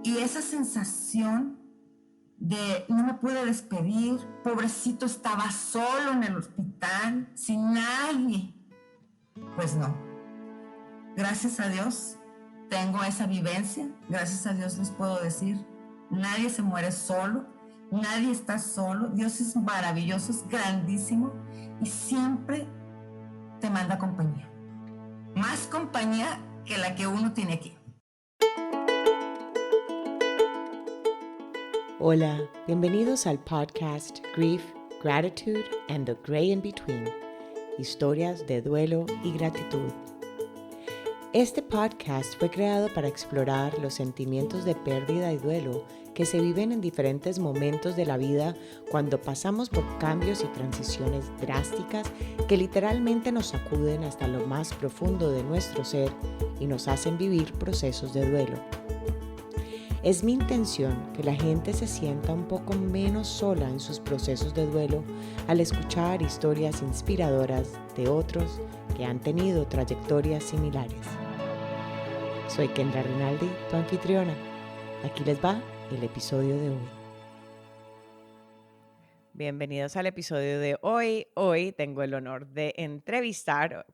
Y esa sensación de no me pude despedir, pobrecito, estaba solo en el hospital, sin nadie. Pues no, gracias a Dios tengo esa vivencia, gracias a Dios les puedo decir, nadie se muere solo, nadie está solo, Dios es maravilloso, es grandísimo y siempre te manda compañía, más compañía que la que uno tiene aquí. Hola, bienvenidos al podcast Grief, Gratitude and the Gray in Between, historias de duelo y gratitud. Este podcast fue creado para explorar los sentimientos de pérdida y duelo que se viven en diferentes momentos de la vida cuando pasamos por cambios y transiciones drásticas que literalmente nos sacuden hasta lo más profundo de nuestro ser y nos hacen vivir procesos de duelo. Es mi intención que la gente se sienta un poco menos sola en sus procesos de duelo al escuchar historias inspiradoras de otros que han tenido trayectorias similares. Soy Kendra Rinaldi, tu anfitriona. Aquí les va el episodio de hoy. Bienvenidos al episodio de hoy. Hoy tengo el honor de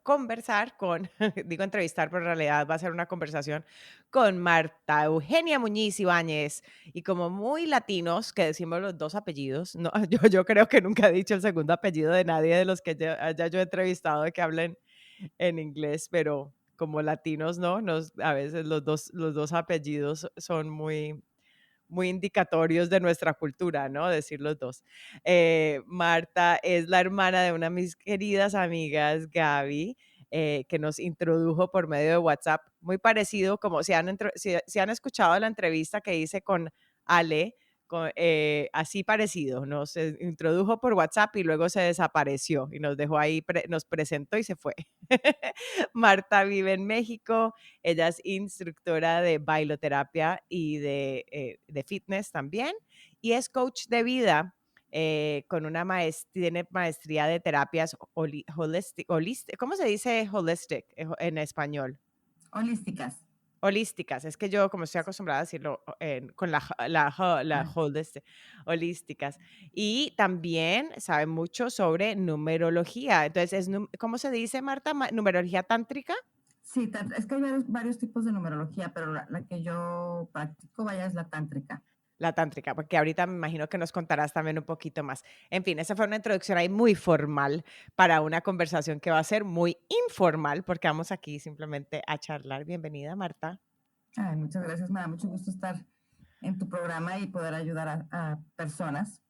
conversar con, digo entrevistar, pero en realidad va a ser una conversación con Marta Eugenia Muñiz Ibáñez. Y como muy latinos, que decimos los dos apellidos, no, yo creo que nunca he dicho el segundo apellido de nadie de los que haya yo entrevistado de que hablen en inglés, pero como latinos, ¿no? A veces los dos apellidos son muy indicatorios de nuestra cultura, ¿no? Decir los dos. Marta es la hermana de una de mis queridas amigas, Gaby, que nos introdujo por medio de WhatsApp, muy parecido como si han escuchado la entrevista que hice con Ale, así parecido, nos introdujo por WhatsApp y luego se desapareció y nos dejó ahí, nos presentó y se fue. Marta vive en México, ella es instructora de bailoterapia y de fitness también, y es coach de vida con tiene maestría de terapias holistic, ¿cómo se dice holistic en español? Holísticas. Holísticas, es que yo como estoy acostumbrada a decirlo con holísticas. Y también sabe mucho sobre numerología. Entonces, ¿cómo se dice, Marta? ¿Numerología tántrica? Sí, es que hay varios tipos de numerología, pero la que yo practico, vaya, es la tántrica. La tántrica, porque ahorita me imagino que nos contarás también un poquito más. En fin, esa fue una introducción ahí muy formal para una conversación que va a ser muy informal, porque vamos aquí simplemente a charlar. Bienvenida, Marta. Ay, muchas gracias, me da mucho gusto estar en tu programa y poder ayudar a personas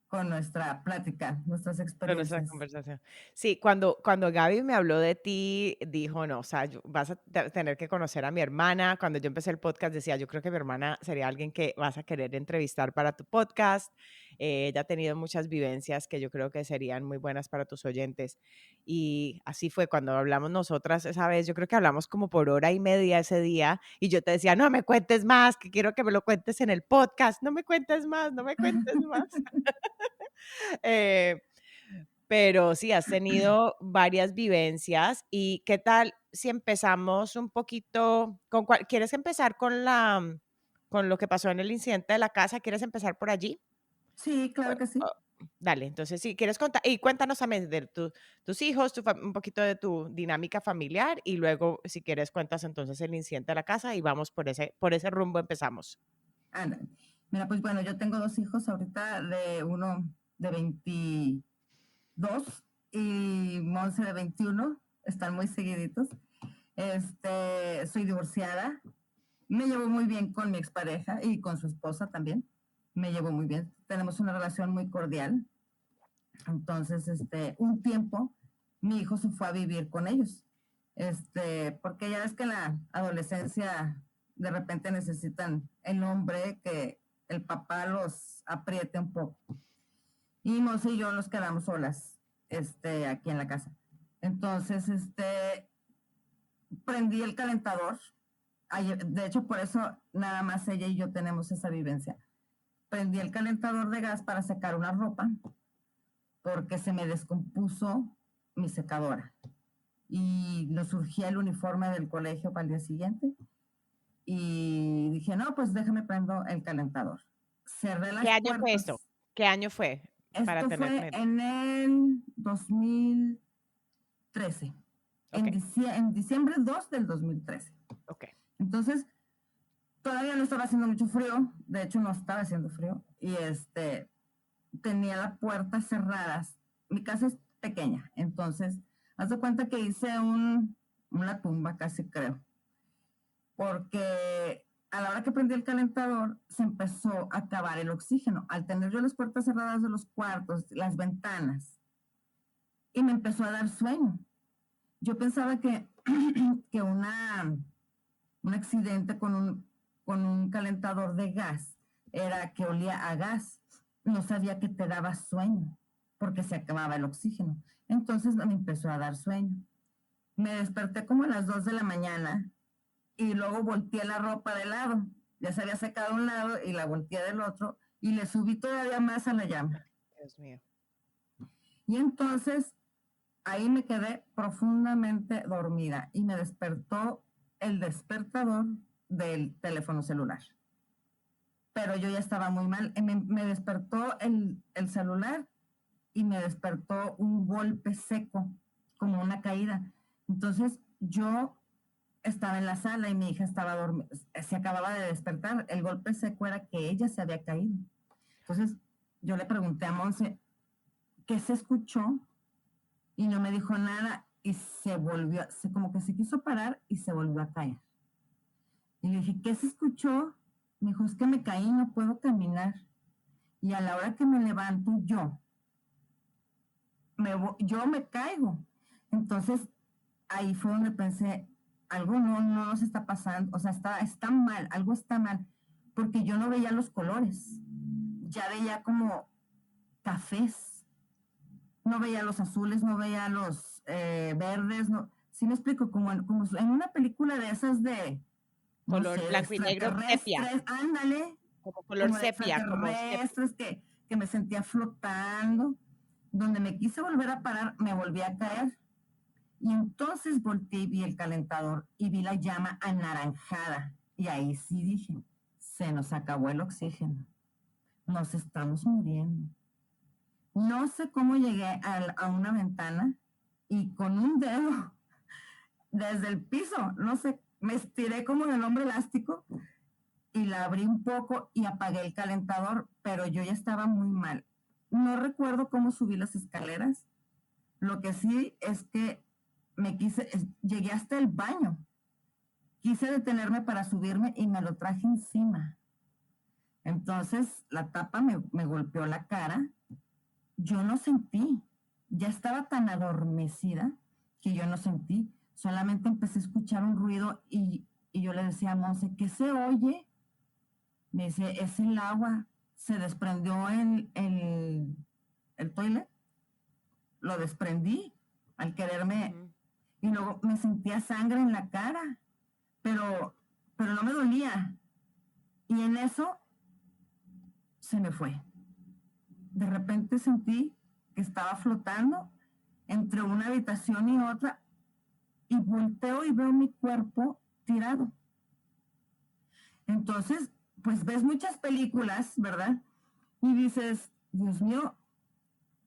con nuestra plática, nuestras Con nuestra experiencias. conversación. Sí, cuando Gaby me habló de ti, dijo, no, o sea, vas a tener que conocer a mi hermana. Cuando yo empecé el podcast decía, yo creo que mi hermana sería alguien que vas a querer entrevistar para tu podcast. Ella ha tenido muchas vivencias que yo creo que serían muy buenas para tus oyentes. Y así fue cuando hablamos nosotras esa vez, yo creo que hablamos como por hora y media ese día y yo te decía, no me cuentes más, que quiero que me lo cuentes en el podcast, no me cuentes más, no me cuentes más. Eh, pero sí, has tenido varias vivencias. ¿Y qué tal si empezamos un poquito ¿quieres empezar con lo que pasó en el incidente de la casa? ¿Quieres empezar por allí? Sí, claro Bueno, que sí. dale, entonces si quieres contar, y cuéntanos también de tus hijos, un poquito de tu dinámica familiar, y luego, si quieres, cuentas entonces el incidente de la casa y vamos por ese rumbo empezamos. Anda. Mira, pues bueno, yo tengo dos hijos ahorita, uno de 22 y Monse de 21, están muy seguiditos. Soy divorciada, me llevo muy bien con mi expareja y con su esposa también, me llevo muy bien, tenemos una relación muy cordial. Entonces, un tiempo mi hijo se fue a vivir con ellos, porque ya ves que en la adolescencia de repente necesitan el hombre que el papá los apriete un poco. Y Monse y yo nos quedamos solas, aquí en la casa. Entonces, prendí el calentador. De hecho, por eso nada más ella y yo tenemos esa vivencia. Prendí el calentador de gas para secar una ropa porque se me descompuso mi secadora y nos surgía el uniforme del colegio para el día siguiente y dije, no, pues déjame prendo el calentador. Cerré ¿Qué las año fue puertas. esto? ¿Qué año fue? Para Esto tener fue mente. en el 2013, Ok, en diciembre 2 del 2013. ok. Entonces, todavía no estaba haciendo mucho frío, de hecho no estaba haciendo frío, y tenía las puertas cerradas. Mi casa es pequeña, entonces, haz de cuenta que hice una tumba casi creo, porque a la hora que prendí el calentador se empezó a acabar el oxígeno. Al tener yo las puertas cerradas de los cuartos, las ventanas, y me empezó a dar sueño. Yo pensaba que, que un accidente con un calentador de gas era que olía a gas. No sabía que te daba sueño porque se acababa el oxígeno. Entonces me empezó a dar sueño. Me desperté como a las 2 de la mañana y luego volteé la ropa de lado. Ya se había secado un lado y la volteé del otro y le subí todavía más a la llama. Dios mío. Y entonces ahí me quedé profundamente dormida y me despertó el despertador del teléfono celular. Pero yo ya estaba muy mal. Me despertó el celular y me despertó un golpe seco, como una caída. Entonces yo estaba en la sala y mi hija estaba dormida, se acababa de despertar. El golpe seco era que ella se había caído. Entonces yo le pregunté a Monse, ¿qué se escuchó? Y no me dijo nada y se volvió, como que se quiso parar y se volvió a caer. Y le dije, ¿qué se escuchó? Me dijo, es que me caí, no puedo caminar. Y a la hora que me levanto yo me caigo. Entonces, ahí fue donde pensé, algo no nos está pasando, o sea, está mal, algo está mal, porque yo no veía los colores, ya veía como cafés, no veía los azules, no veía los verdes, no, sí me explico, como en una película de esas no sé, Color de blanco y negro sepia. extraterrestres, ándale, Como color como de sepia, como sepia. extraterrestres que me sentía flotando. Donde me quise volver a parar, me volví a caer. Y entonces volteé y vi el calentador y vi la llama anaranjada. Y ahí sí dije, se nos acabó el oxígeno. Nos estamos muriendo. No sé cómo llegué a una ventana y con un dedo desde el piso, no sé, me estiré como en el hombre elástico y la abrí un poco y apagué el calentador, pero yo ya estaba muy mal. No recuerdo cómo subí las escaleras. Lo que sí es que llegué hasta el baño. Quise detenerme para subirme y me lo traje encima. Entonces la tapa me golpeó la cara. Yo no sentí. Ya estaba tan adormecida que yo no sentí. Solamente empecé a escuchar un ruido y yo le decía a Monse, ¿qué se oye? Me dice, es el agua. Se desprendió el toilet. Lo desprendí al quererme. Y luego me sentía sangre en la cara, pero, pero no me dolía. Y en eso se me fue. De repente sentí que estaba flotando entre una habitación y otra y volteo y veo mi cuerpo tirado. Entonces, pues ves muchas películas, ¿verdad? Y dices, Dios mío,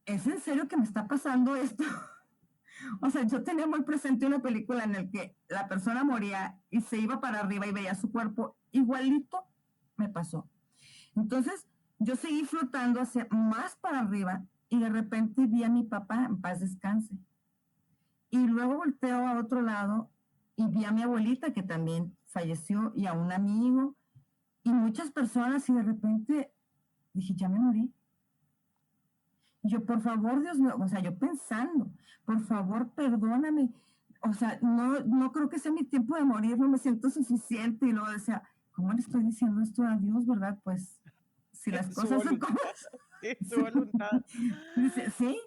¿es en serio que me está pasando esto? O sea, yo tenía muy presente una película en la que la persona moría y se iba para arriba y veía su cuerpo. Igualito me pasó. Entonces, yo seguí flotando hacia más para arriba y de repente vi a mi papá, en paz descanse. Y luego volteo a otro lado y vi a mi abuelita que también falleció y a un amigo y muchas personas y de repente dije, ya me morí. Y yo, por favor, Dios mío, o sea, yo pensando, por favor, perdóname. O sea, no creo que sea mi tiempo de morir, no me siento suficiente. Y luego decía, ¿cómo le estoy diciendo esto a Dios, verdad? Pues, si las Su cosas son como... voluntad. Sí, su voluntad. Dice, sí,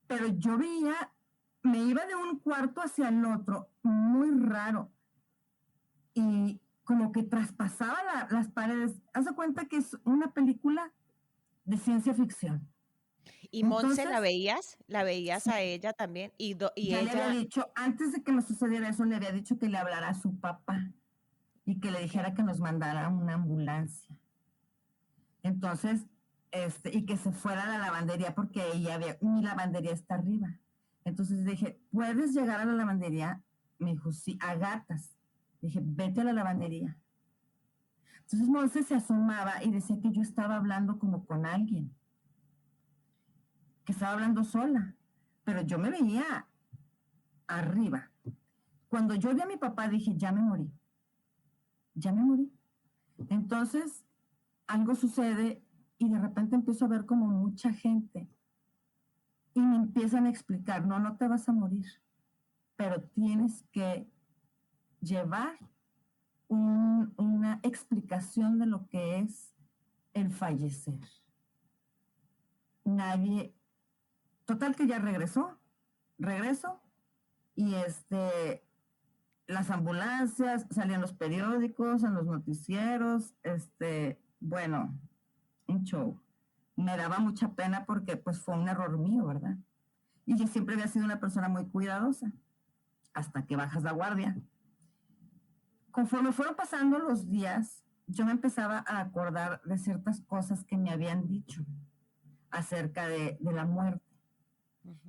pero yo veía, me iba de un cuarto hacia el otro, muy raro. Y como que traspasaba las paredes. Haz de cuenta que es una película de ciencia ficción. ¿Y Monse la Entonces, veías? ¿La veías sí, a ella también? Y ya le había ella, dicho, antes de que me sucediera eso, le había dicho que le hablara a su papá. y que le dijera que nos mandara una ambulancia. Entonces, y que se fuera a la lavandería porque mi lavandería está arriba. Entonces dije, ¿puedes llegar a la lavandería? Me dijo, sí, a gatas. Dije, vete a la lavandería. Entonces Monse se asomaba y decía que yo estaba hablando como con alguien, que estaba hablando sola, pero yo me veía arriba. Cuando yo vi a mi papá dije, ya me morí, ya me morí. Entonces algo sucede y de repente empiezo a ver como mucha gente y me empiezan a explicar, no, no te vas a morir, pero tienes que llevar una explicación de lo que es el fallecer. Nadie, total que ya regreso y las ambulancias, salían los periódicos, en los noticieros, bueno, un show. Me daba mucha pena porque pues fue un error mío, ¿verdad? Y yo siempre había sido una persona muy cuidadosa, hasta que bajas la guardia. Conforme fueron pasando los días, yo me empezaba a acordar de ciertas cosas que me habían dicho acerca de la muerte.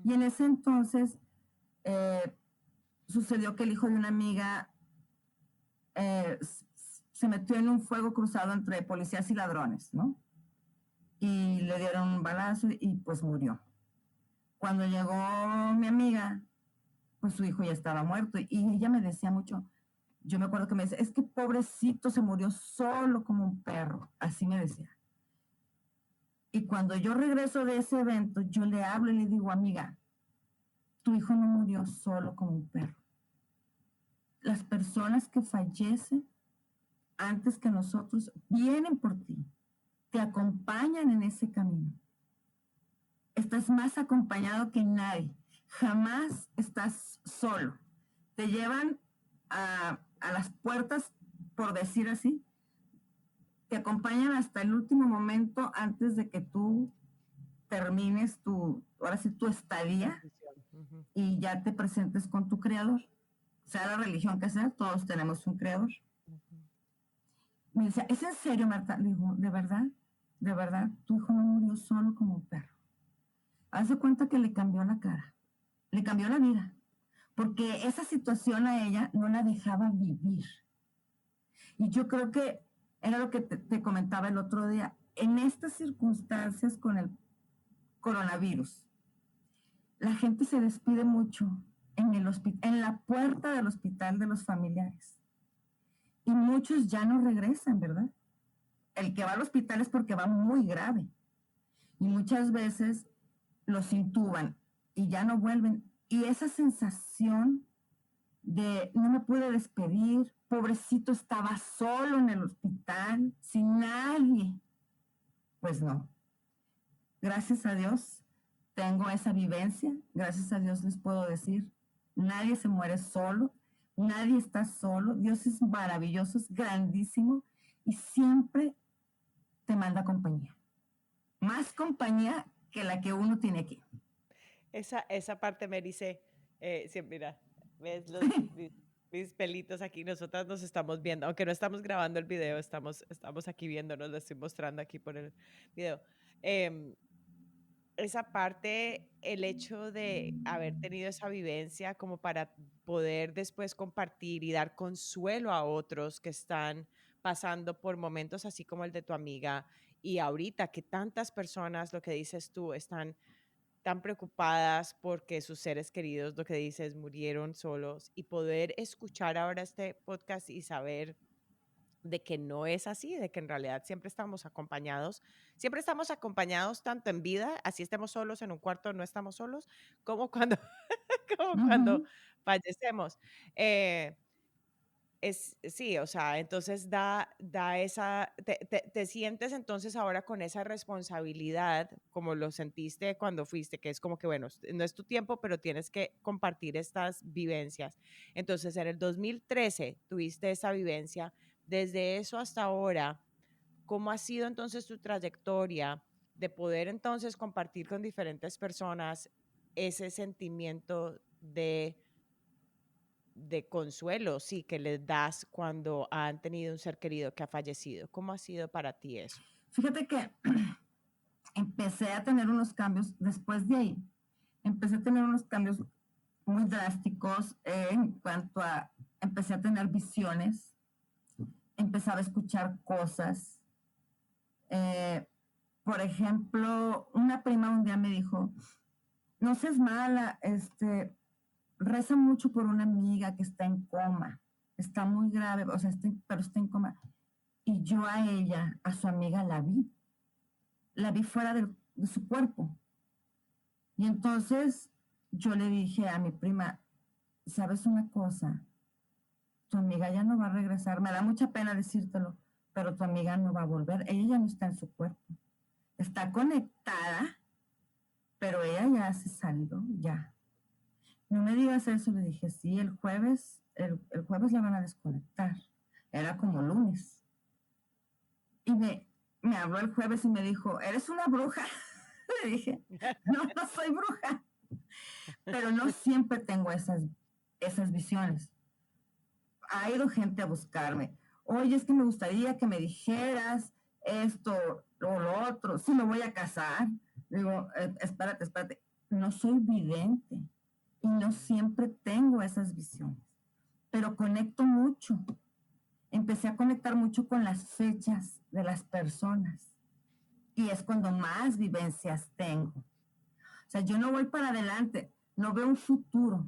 Y en ese entonces sucedió que el hijo de una amiga eh, se metió en un fuego cruzado entre policías y ladrones, ¿no? Y le dieron un balazo y pues murió. Cuando llegó mi amiga, pues su hijo ya estaba muerto y ella me decía mucho, yo me acuerdo que me decía, es que pobrecito se murió solo como un perro, así me decía. Y cuando yo regreso de ese evento, yo le hablo y le digo, amiga, tu hijo no murió solo como un perro. Las personas que fallecen antes que nosotros vienen por ti, te acompañan en ese camino. Estás más acompañado que nadie. Jamás estás solo. Te llevan a las puertas, por decir así, te acompañan hasta el último momento antes de que tú termines ahora sí, tu estadía y ya te presentes con tu creador. Sea la religión que sea, todos tenemos un creador. Me decía, ¿es en serio, Marta? Le digo, de verdad, tu hijo no murió solo como un perro. Haz de cuenta que le cambió la cara, le cambió la vida, porque esa situación a ella no la dejaba vivir. Y yo creo que era lo que te comentaba el otro día, en estas circunstancias con el coronavirus, la gente se despide mucho en la puerta del hospital de los familiares. Y muchos ya no regresan, ¿verdad? El que va al hospital es porque va muy grave. Y muchas veces los intuban y ya no vuelven. Y esa sensación de no me pude despedir, pobrecito estaba solo en el hospital, sin nadie. Pues no. Gracias a Dios tengo esa vivencia, gracias a Dios les puedo decir, nadie se muere solo, nadie está solo, Dios es maravilloso, es grandísimo y siempre te manda compañía. Más compañía que la que uno tiene aquí. Esa parte me dice, mira, ves mis pelitos aquí, nosotras nos estamos viendo, aunque no estamos grabando el video, estamos aquí viéndonos, lo estoy mostrando aquí por el video. Esa parte, el hecho de haber tenido esa vivencia como para poder después compartir y dar consuelo a otros que están pasando por momentos así como el de tu amiga y ahorita que tantas personas, lo que dices tú, están tan preocupadas porque sus seres queridos, lo que dices, murieron solos y poder escuchar ahora este podcast y saber de que no es así, de que en realidad siempre estamos acompañados tanto en vida, así estemos solos en un cuarto, no estamos solos, como cuando, como cuando fallecemos. Sí, o sea, entonces da esa, te sientes entonces ahora con esa responsabilidad, como lo sentiste cuando fuiste, que es como que, bueno, no es tu tiempo, pero tienes que compartir estas vivencias. Entonces, en el 2013 tuviste esa vivencia, desde eso hasta ahora, ¿cómo ha sido entonces tu trayectoria de poder entonces compartir con diferentes personas ese sentimiento de de consuelo, sí, que les das cuando han tenido un ser querido que ha fallecido. ¿Cómo ha sido para ti eso? Fíjate que empecé a tener unos cambios después de ahí. Empecé a tener unos cambios muy drásticos en cuanto a, empecé a tener visiones, empezaba a escuchar cosas. Eh, por ejemplo, una prima un día me dijo, no seas mala, reza mucho por una amiga que está en coma, está muy grave, o sea, pero está en coma. Y yo a ella, a su amiga, la vi fuera de su cuerpo. Y entonces yo le dije a mi prima, ¿sabes una cosa? Tu amiga ya no va a regresar, me da mucha pena decírtelo, pero tu amiga no va a volver, ella ya no está en su cuerpo, está conectada, pero ella ya se salió, ya. No me digas eso, le dije, sí, el jueves la van a desconectar, era como lunes. Y me habló el jueves y me dijo, ¿eres una bruja? Le dije, no, no soy bruja, pero no siempre tengo esas visiones. Ha ido gente a buscarme. Oye, es que me gustaría que me dijeras esto o lo otro. Si me voy a casar. Digo, espérate. No soy vidente y no siempre tengo esas visiones, pero conecto mucho. Empecé a conectar mucho con las fechas de las personas y es cuando más vivencias tengo. O sea, yo no voy para adelante, no veo un futuro,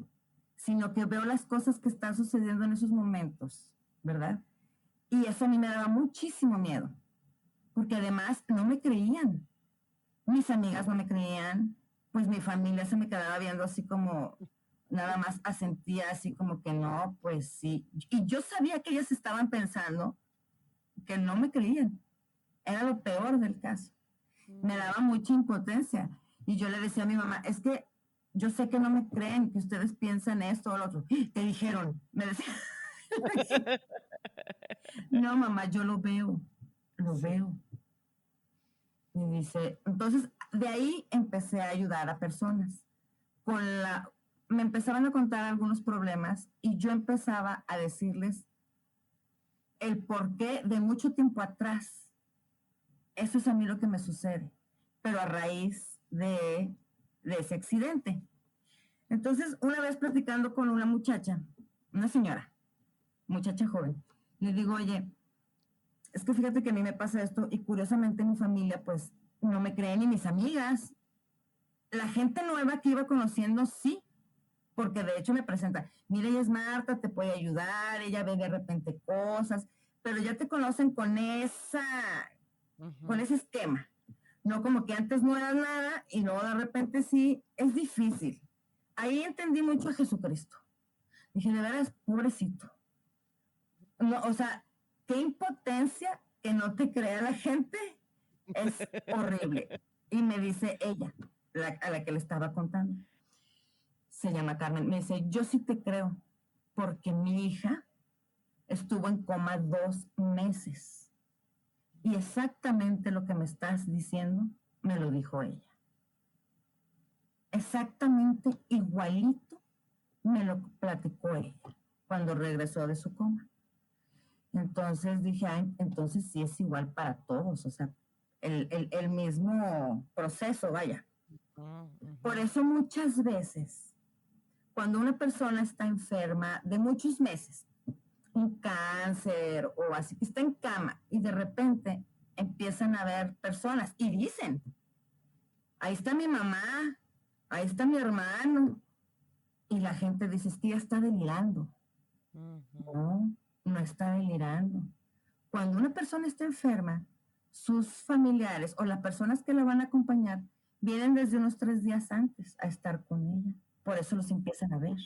sino que veo las cosas que están sucediendo en esos momentos, ¿verdad? Y eso a mí me daba muchísimo miedo, porque además no me creían. Mis amigas no me creían, pues mi familia se me quedaba viendo así como, nada más asentía así como que no, pues sí. Y yo sabía que ellas estaban pensando que no me creían. Era lo peor del caso. Me daba mucha impotencia. Y yo le decía a mi mamá, es que yo sé que no me creen, que ustedes piensan esto o lo otro. Te dijeron, me decía, no mamá, yo lo veo, lo Sí. veo. Y dice, entonces de ahí empecé a ayudar a personas. Me empezaban a contar algunos problemas y yo empezaba a decirles el porqué de mucho tiempo atrás. Eso es a mí lo que me sucede, pero a raíz de ese accidente. Entonces, una vez platicando con una muchacha, una señora, muchacha joven, le digo, oye, es que fíjate que a mí me pasa esto y curiosamente mi familia, pues, no me cree ni mis amigas. La gente nueva que iba conociendo, sí, porque de hecho me presenta, mira, ella es Marta, te puede ayudar, ella ve de repente cosas, pero ya te conocen con ese esquema. No como que antes no eras nada y luego de repente sí, es difícil. Ahí entendí mucho a Jesucristo. Dije, de veras, pobrecito. No, o sea, qué impotencia que no te crea la gente. Es horrible. Y me dice ella, a la que le estaba contando, se llama Carmen, me dice, yo sí te creo, porque mi hija estuvo en coma 2 meses. Y exactamente lo que me estás diciendo, me lo dijo ella. Exactamente igualito me lo platicó ella cuando regresó de su coma. Entonces dije, ay, entonces sí es igual para todos, o sea, el mismo proceso, vaya. Por eso muchas veces, cuando una persona está enferma de muchos meses, un cáncer o así, que está en cama y de repente empiezan a ver personas y dicen, ahí está mi mamá, ahí está mi hermano, y la gente dice, es que ya está delirando. No, no está delirando. Cuando una persona está enferma, sus familiares o las personas que la van a acompañar vienen desde unos 3 días antes a estar con ella. Por eso los empiezan a ver.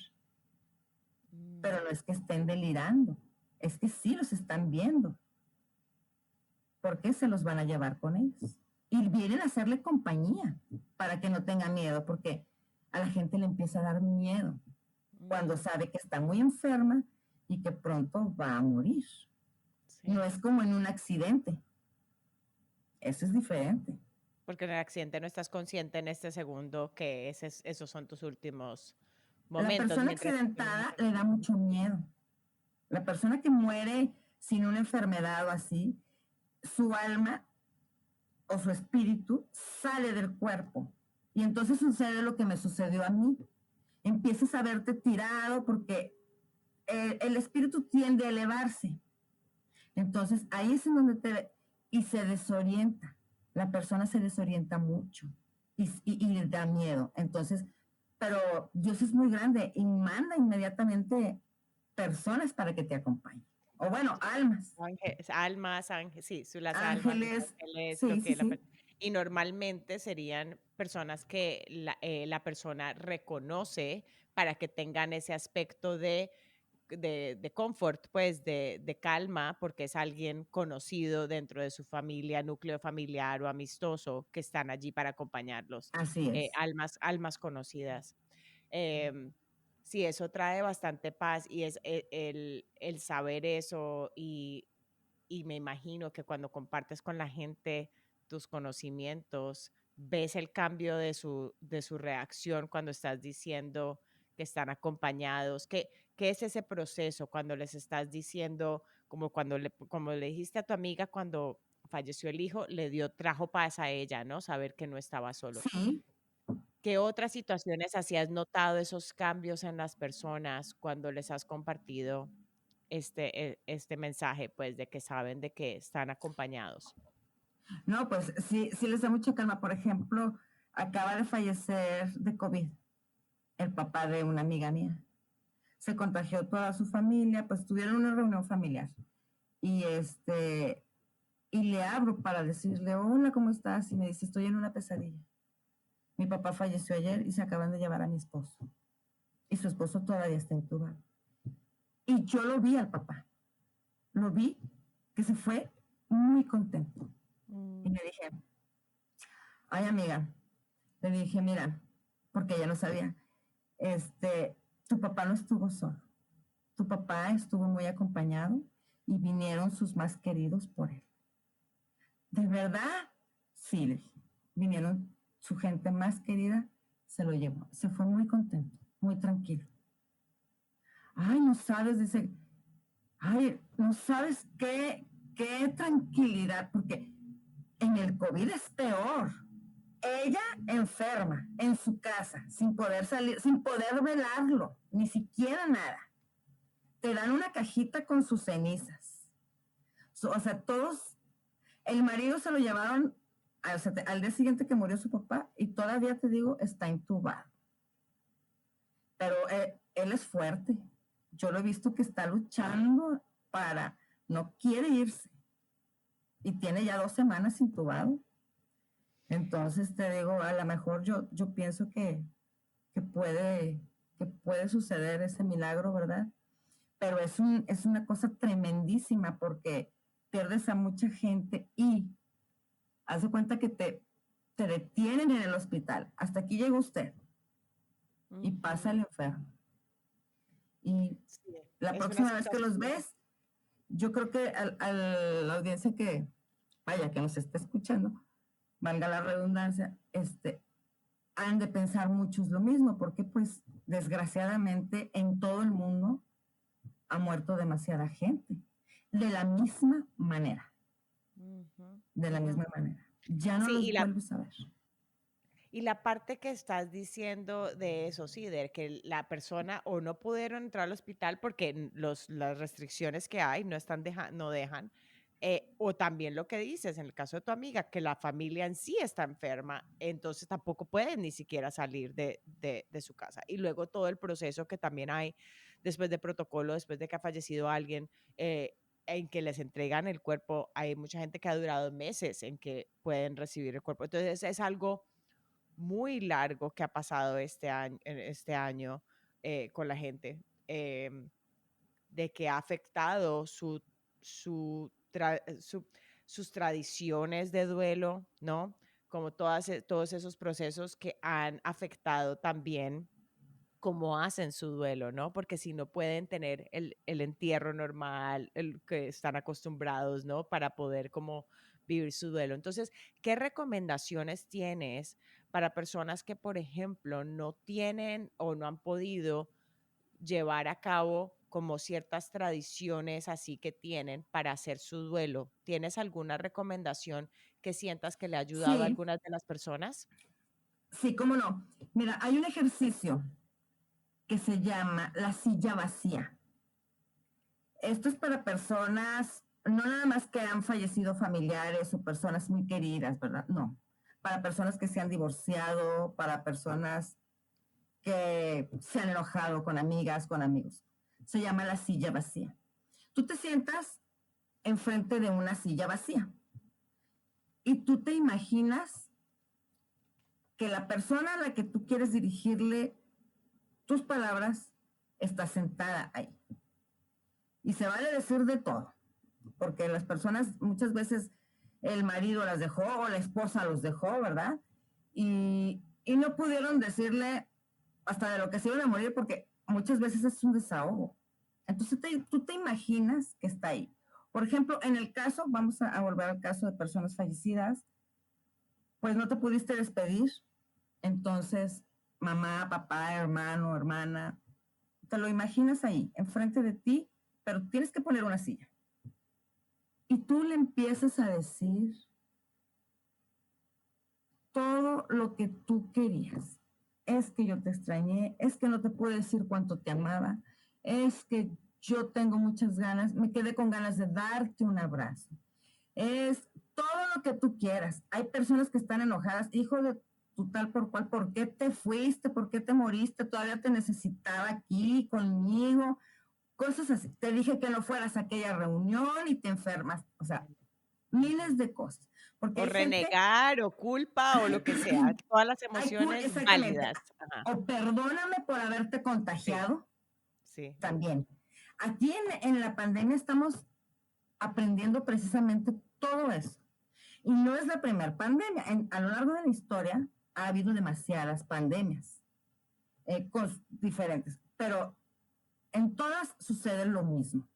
Pero no es que estén delirando, es que sí los están viendo. ¿Por qué se los van a llevar con ellos? Y vienen a hacerle compañía para que no tenga miedo, porque a la gente le empieza a dar miedo cuando sabe que está muy enferma y que pronto va a morir. Sí. No es como en un accidente. Eso es diferente. Porque en el accidente no estás consciente en este segundo que esos son tus últimos La momentos persona mientras accidentada le da mucho miedo. La persona que muere sin una enfermedad o así, su alma o su espíritu sale del cuerpo. Y entonces sucede lo que me sucedió a mí. Empiezas a verte tirado porque el espíritu tiende a elevarse. Entonces ahí es en donde y se desorienta. La persona se desorienta mucho y le da miedo. Entonces, pero Dios es muy grande y manda inmediatamente personas para que te acompañen. O bueno, almas, almas, ángeles, sí, son las almas, los ángeles. ángeles, lo Sí, sí, que sí. y normalmente serían personas que la persona reconoce para que tengan ese aspecto de confort, pues de calma, porque es alguien conocido dentro de su familia, núcleo familiar o amistoso, que están allí para acompañarlos, Así es. almas conocidas. Em, sí, eso trae bastante paz y es el saber eso y me imagino que cuando compartes con la gente tus conocimientos, ves el cambio de su reacción cuando estás diciendo que están acompañados. ¿Qué es ese proceso cuando les estás diciendo, como le dijiste a tu amiga cuando falleció el hijo, trajo paz a ella, ¿no? Saber que no estaba solo. Sí. ¿Qué otras situaciones así has notado esos cambios en las personas cuando les has compartido este mensaje, pues, de que saben de que están acompañados? No, pues sí, sí les da mucha calma. Por ejemplo, acaba de fallecer de COVID el papá de una amiga mía. Se contagió toda su familia, pues tuvieron una reunión familiar. Y y le abro para decirle, hola, ¿cómo estás? Y me dice, estoy en una pesadilla. Mi papá falleció ayer y se acaban de llevar a mi esposo. Y su esposo todavía está intubado. Y yo lo vi al papá. Lo vi que se fue muy contento. Y Mm. le dije, ay amiga, le dije, mira, porque ella no sabía, tu papá no estuvo solo. Tu papá estuvo muy acompañado y vinieron sus más queridos por él. ¿De verdad? Sí, le dije. Vinieron su gente más querida, se lo llevó. Se fue muy contento, muy tranquilo. Ay, no sabes, dice, ay, no sabes qué tranquilidad, porque en el COVID es peor. Ella enferma en su casa, sin poder salir, sin poder velarlo, ni siquiera nada. Te dan una cajita con sus cenizas. O sea, todos, el marido se lo llevaron o sea, al día siguiente que murió su papá y todavía te digo, está intubado. Pero él es fuerte. Yo lo he visto que está luchando no quiere irse. Y tiene ya 2 semanas intubado. Entonces te digo, a lo mejor yo pienso que puede suceder ese milagro, ¿verdad? Pero es una cosa tremendísima porque pierdes a mucha gente y haz de cuenta que te detienen en el hospital. Hasta aquí llega usted y pasa el enfermo. Y Sí, la es una próxima vez que situación. los ves, yo creo que a la audiencia que nos está escuchando, valga la redundancia, han de pensar muchos lo mismo, porque pues desgraciadamente en todo el mundo ha muerto demasiada gente, de la misma manera, Ujú, de la ujú. misma manera. Ya no Sí, los vuelves a ver. y la parte que estás diciendo de eso, sí, de que la persona o no pudieron entrar al hospital porque las restricciones que hay no dejan, o también lo que dices, en el caso de tu amiga, que la familia en sí está enferma, entonces tampoco pueden ni siquiera salir de su casa. Y luego todo el proceso que también hay después de protocolo, después de que ha fallecido alguien, en que les entregan el cuerpo, hay mucha gente que ha durado meses en que pueden recibir el cuerpo. Entonces es algo muy largo que ha pasado este año con la gente, de que ha afectado sus tradiciones de duelo, ¿no? Como todos esos procesos que han afectado también cómo hacen su duelo, ¿no? Porque si no pueden tener el entierro normal, el que están acostumbrados, ¿no? Para poder como vivir su duelo. Entonces, ¿qué recomendaciones tienes para personas que, por ejemplo, no tienen o no han podido llevar a cabo como ciertas tradiciones así que tienen para hacer su duelo? ¿Tienes alguna recomendación que sientas que le ha ayudado a Sí, algunas de las personas? sí, cómo no. Mira, hay un ejercicio que se llama la silla vacía. Esto es para personas, no nada más que han fallecido familiares o personas muy queridas, ¿verdad? No. Para personas que se han divorciado, para personas que se han enojado con amigas, con amigos. Se llama la silla vacía. Tú te sientas enfrente de una silla vacía y tú te imaginas que la persona a la que tú quieres dirigirle tus palabras está sentada ahí. Y se vale decir de todo, porque las personas muchas veces el marido las dejó o la esposa los dejó, ¿verdad? Y no pudieron decirle hasta de lo que se iban a morir porque muchas veces es un desahogo. Entonces tú te imaginas que está ahí. Por ejemplo, en el caso, vamos a volver al caso de personas fallecidas, pues no te pudiste despedir, entonces mamá, papá, hermano, hermana, te lo imaginas ahí, enfrente de ti, pero tienes que poner una silla. Y tú le empiezas a decir todo lo que tú querías. Es que yo te extrañé, es que no te puedo decir cuánto te amaba, es que yo tengo muchas ganas, me quedé con ganas de darte un abrazo. Es todo lo que tú quieras. Hay personas que están enojadas, hijo de tu tal por cual, ¿por qué te fuiste? ¿Por qué te moriste? Todavía te necesitaba aquí conmigo. Cosas así. Te dije que no fueras a aquella reunión y te enfermas. O sea, miles de cosas. Porque O hay gente, renegar, o culpa, o lo que sea, todas las emociones exactamente. válidas. Ajá, O perdóname por haberte sí, contagiado sí. también. Aquí en la pandemia estamos aprendiendo precisamente todo eso. Y no es la primera pandemia. A lo largo de la historia ha habido demasiadas pandemias diferentes, pero en todas sucede lo mismo,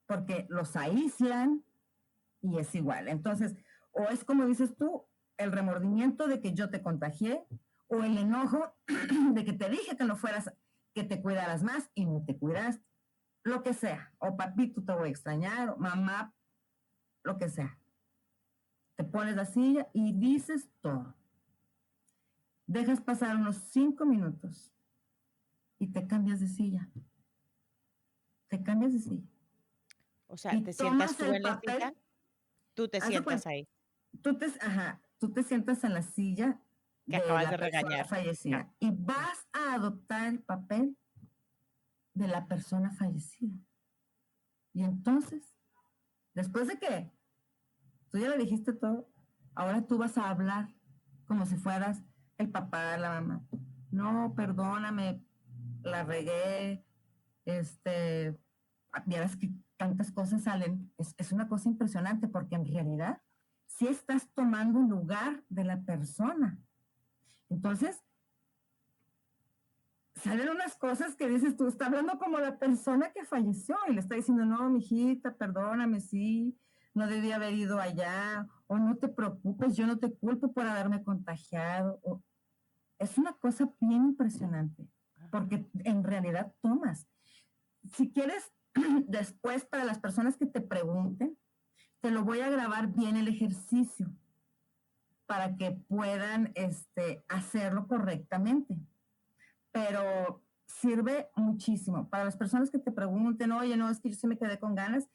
porque los aíslan y es igual. Entonces, o es como dices tú, el remordimiento de que yo te contagié, o el enojo de que te dije que no fueras, que te cuidaras más y no te cuidaste, lo que sea, o papito te voy a extrañar, o mamá, lo que sea. Te pones la silla y dices todo. Dejas pasar unos 5 minutos y te cambias de silla. Te cambias de silla. O sea, Y ¿te sientas tomas tú el en la silla? papel, Tú te haz de sientas cuenta, ahí, tú te sientas en la silla que de acabas la de persona regañar. Ya. fallecida y vas a adoptar el papel de la persona fallecida. Y entonces, después de que tú ya le dijiste todo, ahora tú vas a hablar como si fueras el papá, la mamá. No, perdóname, la regué, este, vieras que tantas cosas salen, es una cosa impresionante porque en realidad sí estás tomando un lugar de la persona. Entonces, salen unas cosas que dices tú, está hablando como la persona que falleció y le está diciendo, no, mijita, perdóname, sí, no debí haber ido allá, o no te preocupes, yo no te culpo por haberme contagiado. Es una cosa bien impresionante, porque en realidad tomas. Si quieres, después para las personas que te pregunten, te lo voy a grabar bien el ejercicio para que puedan hacerlo correctamente. Pero sirve muchísimo. Para las personas que te pregunten, oye, no, es que yo sí me quedé con ganas,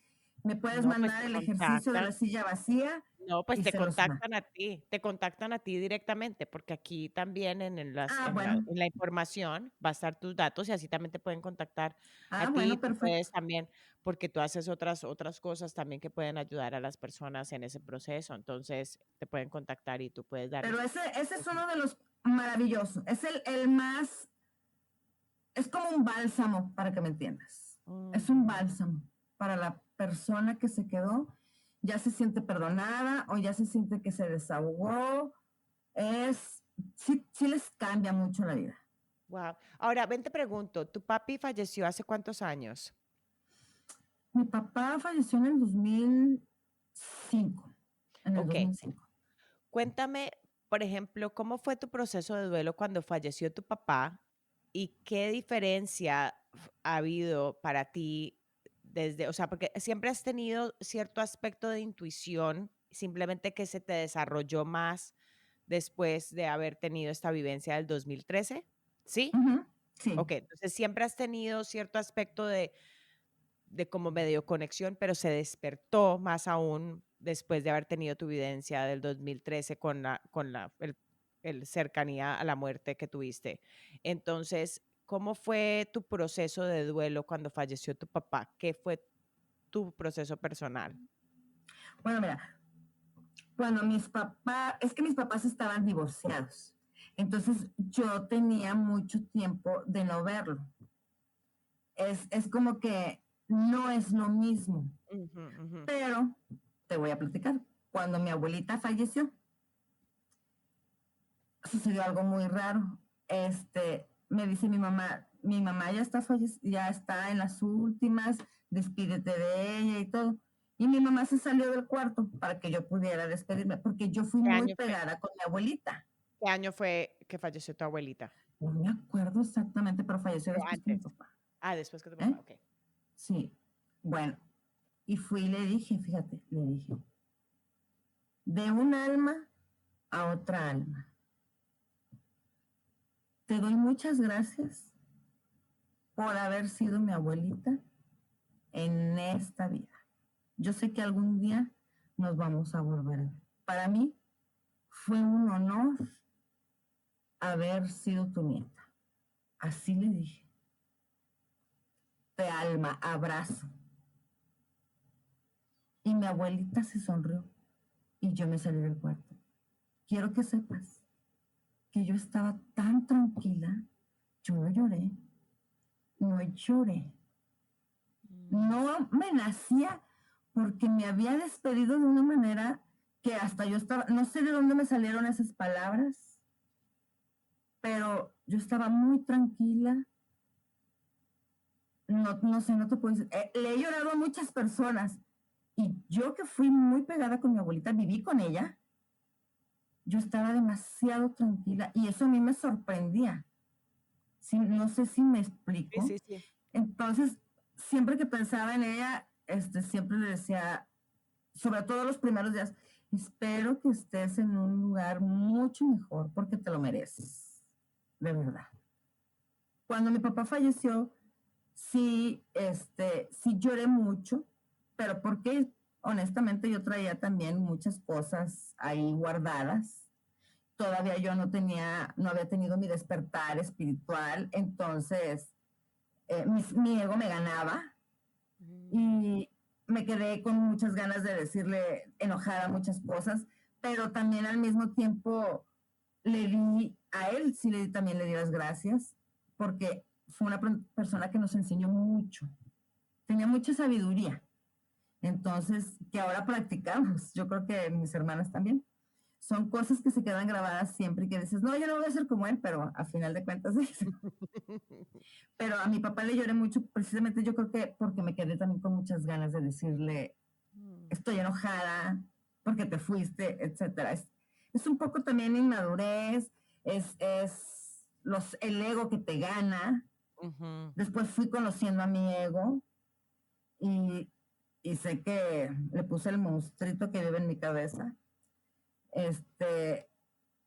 me puedes No, pues mandar el ejercicio de la silla vacía no, pues y se los mando. te contactan a ti directamente, porque aquí también Ah, bueno. en la información va a estar tus datos y así también te pueden contactar a Ah, ti, bueno, tú perfecto. puedes también, porque tú haces otras cosas también que pueden ayudar a las personas en ese proceso, entonces te pueden contactar y tú puedes Pero darles. ese es uno de los maravillosos. Es el más, es como un bálsamo, para que me entiendas. Es un Ujú. bálsamo para la persona que se quedó, ya se siente perdonada o ya se siente que se desahogó. Sí les cambia mucho la vida. Wow. Ahora, ven, te pregunto, ¿tu papi falleció hace cuántos años? Mi papá falleció en el 2005. En el Ok, 2005. cuéntame, por ejemplo, ¿cómo fue tu proceso de duelo cuando falleció tu papá y qué diferencia ha habido para ti desde, o sea, porque siempre has tenido cierto aspecto de intuición, simplemente que se te desarrolló más después de haber tenido esta vivencia del 2013? ¿Sí? Ujú, sí. Ok, entonces siempre has tenido cierto aspecto de como medio conexión, pero se despertó más aún después de haber tenido tu vivencia del 2013 el cercanía a la muerte que tuviste. Entonces, ¿cómo fue tu proceso de duelo cuando falleció tu papá? ¿Qué fue tu proceso personal? Bueno, mira, cuando es que mis papás estaban divorciados. Entonces yo tenía mucho tiempo de no verlo. Es como que no es lo mismo, Ujú, ujú. pero te voy a platicar. Cuando mi abuelita falleció, sucedió algo muy raro. Me dice mi mamá ya está en las últimas, despídete de ella y todo. Y mi mamá se salió del cuarto para que yo pudiera despedirme, porque yo fui ¿Qué muy año fue? pegada con mi abuelita. ¿Qué año fue que falleció tu abuelita? No me acuerdo exactamente, pero falleció Pero después que mi antes. papá. Ah, después que tu ¿Eh? papá, ok. Sí. Bueno, y fui y le dije, fíjate, le dije, de un alma a otra alma. Te doy muchas gracias por haber sido mi abuelita en esta vida. Yo sé que algún día nos vamos a volver a ver. Para mí fue un honor haber sido tu nieta. Así le dije. De alma, abrazo. Y mi abuelita se sonrió y yo me salí del cuarto. Quiero que sepas que yo estaba tan tranquila, yo no lloré, no lloré. Mm. No me nacía porque me había despedido de una manera que hasta yo estaba, no sé de dónde me salieron esas palabras, pero yo estaba muy tranquila. No, no sé, no te puedo decir. Le he llorado a muchas personas y yo que fui muy pegada con mi abuelita, viví con ella, yo estaba demasiado tranquila y eso a mí me sorprendía. Sí, no sé si me Sí, explico. sí, sí. Entonces, siempre que pensaba en ella, siempre le decía, sobre todo los primeros días, espero que estés en un lugar mucho mejor porque te lo mereces, de verdad. Cuando mi papá falleció, sí lloré mucho, pero porque honestamente yo traía también muchas cosas ahí guardadas. Todavía yo no había tenido mi despertar espiritual, entonces mi ego me ganaba Mm. y me quedé con muchas ganas de decirle enojada muchas cosas, pero también al mismo tiempo le di a él, también le di las gracias, porque fue una persona que nos enseñó mucho, tenía mucha sabiduría, entonces, que ahora practicamos, yo creo que mis hermanas también. Son cosas que se quedan grabadas siempre y que dices, no, yo no voy a ser como él, pero a final de cuentas es. Pero a mi papá le lloré mucho, precisamente yo creo que porque me quedé también con muchas ganas de decirle, Mm. estoy enojada porque te fuiste, etcétera. Es un poco también inmadurez, el ego que te gana. Ujú. Después fui conociendo a mi ego y, y sé que le puse el monstruito que vive en mi cabeza. Este,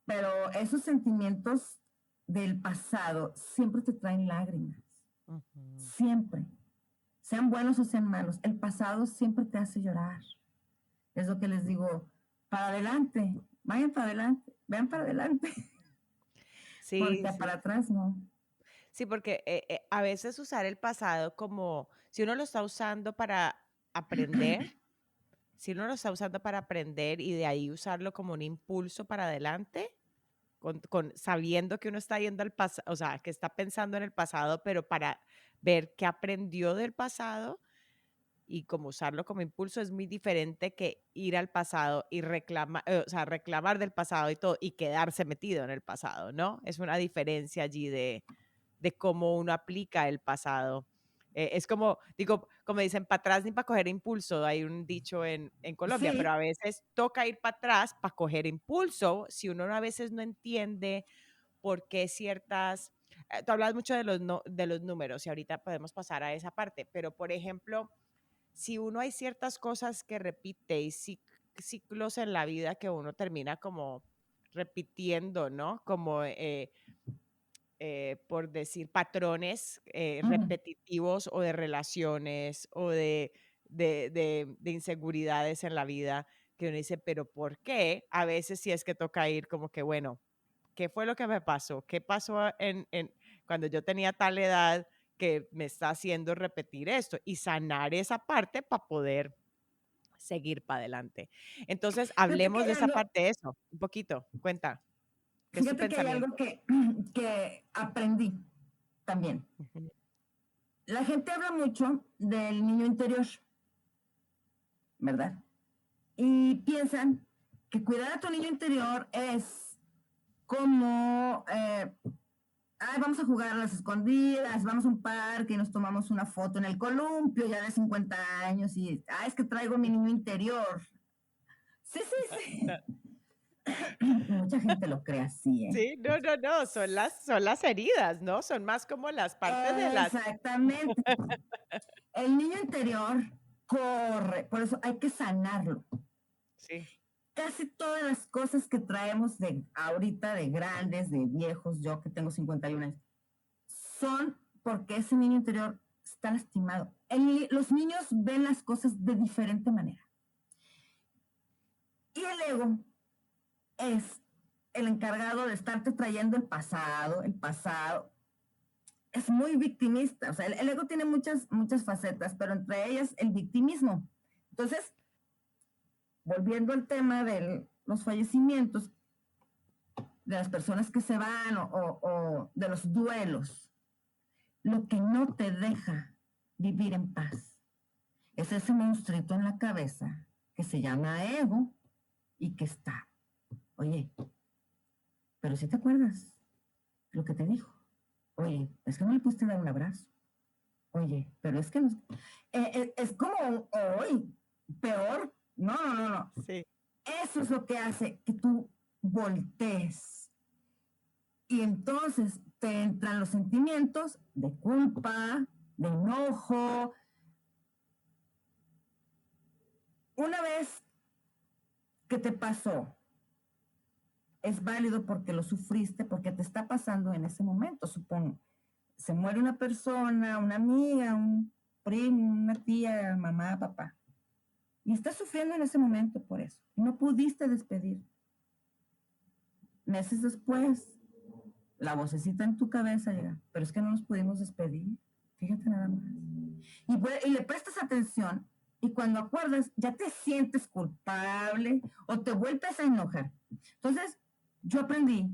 pero esos sentimientos del pasado siempre te traen lágrimas, Ujú. siempre, sean buenos o sean malos. El pasado siempre te hace llorar. Es lo que les digo, para adelante, vayan para adelante, vean para adelante, Sí, porque sí. para atrás no. Sí, porque a veces usar el pasado como, si uno lo está usando para aprender, si uno lo está usando para aprender y de ahí usarlo como un impulso para adelante, sabiendo que uno está yendo al pasado, o sea, que está pensando en el pasado, pero para ver qué aprendió del pasado y como usarlo como impulso es muy diferente que ir al pasado y reclamar, o sea, reclamar del pasado y todo y quedarse metido en el pasado, ¿no? Es una diferencia allí de cómo uno aplica el pasado. Es como, digo, como dicen, para atrás ni para coger impulso, hay un dicho en Colombia, pero Sí, a veces toca ir para atrás para coger impulso si uno a veces no entiende por qué ciertas, tú hablas mucho de de los números y ahorita podemos pasar a esa parte, pero por ejemplo, si uno hay ciertas cosas que repite y ciclos en la vida que uno termina como repitiendo, ¿no? Como por decir, patrones ujú. repetitivos o de relaciones o de inseguridades en la vida, que uno dice, pero ¿por qué? A veces sí es que toca ir como que, bueno, ¿qué fue lo que me pasó? ¿Qué pasó cuando yo tenía tal edad que me está haciendo repetir esto? Y sanar esa parte para poder seguir para adelante. Entonces, Fíjate que hablemos hay de esa algo, parte de eso, un poquito. Cuenta, ¿qué es tu fíjate que hay pensamiento? algo que aprendí también. Ujú. La gente habla mucho del niño interior, ¿verdad? Y piensan que cuidar a tu niño interior es como, ay, vamos a jugar a las escondidas, vamos a un parque y nos tomamos una foto en el columpio ya de 50 años y, es que traigo mi niño interior. Sí, sí, sí. Mucha gente lo cree así, ¿eh? Sí, no, no, no, son las heridas, ¿no? Son más como las partes de las... Exactamente. El niño interior corre, por eso hay que sanarlo. Sí. Casi todas las cosas que traemos de ahorita, de grandes, de viejos, yo que tengo 51 años, son porque ese niño interior está lastimado. Los niños ven las cosas de diferente manera. Y el ego es el encargado de estarte trayendo el pasado, el pasado. Es muy victimista, o sea, el ego tiene muchas facetas, pero entre ellas el victimismo. Entonces, volviendo al tema de los fallecimientos, de las personas que se van o de los duelos, lo que no te deja vivir en paz es ese monstruito en la cabeza que se llama ego y que está, oye, pero si te acuerdas lo que te dijo, oye, es que no le pudiste dar un abrazo, oye, pero es que es como hoy, peor, no, no, no, no, Sí. eso es lo que hace que tú voltees y entonces te entran los sentimientos de culpa, de enojo. Una vez que te pasó, es válido porque lo sufriste, porque te está pasando en ese momento, supongo. Se muere una persona, una amiga, un primo, una tía, mamá, papá. Y estás sufriendo en ese momento por eso. No pudiste despedir. Meses después, la vocecita en tu cabeza llega, pero es que no nos pudimos despedir. Fíjate nada más. Y le prestas atención y cuando acuerdas ya te sientes culpable o te vuelves a enojar. Entonces, yo aprendí,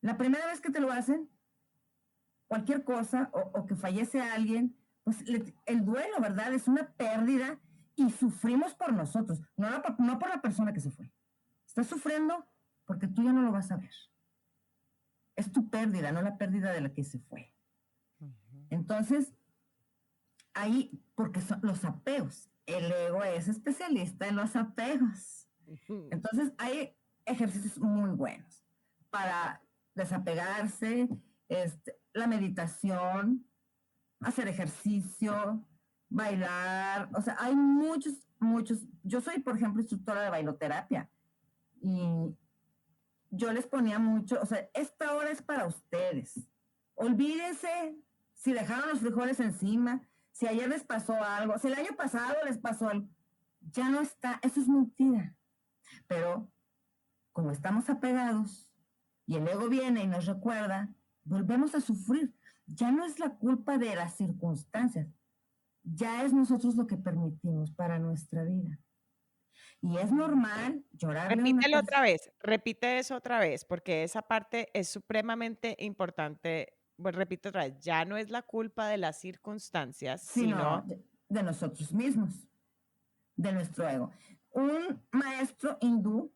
la primera vez que te lo hacen, cualquier cosa o que fallece alguien, pues el duelo, ¿verdad? Es una pérdida y sufrimos por nosotros, no por la persona que se fue. Estás sufriendo porque tú ya no lo vas a ver. Es tu pérdida, no la pérdida de la que se fue. Ujú. Entonces, ahí, porque son los apegos. El ego es especialista en los apegos. Ujú. Entonces, hay ejercicios muy buenos para desapegarse, la meditación, hacer ejercicio, bailar. O sea, hay muchos. Yo soy, por ejemplo, instructora de bailoterapia y yo les ponía mucho, o sea, esta hora es para ustedes. Olvídense si dejaron los frijoles encima, si ayer les pasó algo, si el año pasado les pasó algo. Ya no está, eso es mentira. Pero como estamos apegados y el ego viene y nos recuerda, volvemos a sufrir. Ya no es la culpa de las circunstancias, ya es nosotros lo que permitimos para nuestra vida. Y es normal llorarle a una Repítelo persona. otra vez, repite eso otra vez, porque esa parte es supremamente importante. Bueno, repito otra vez, ya no es la culpa de las circunstancias, Sino sino... de nosotros mismos, de nuestro ego. Un maestro hindú,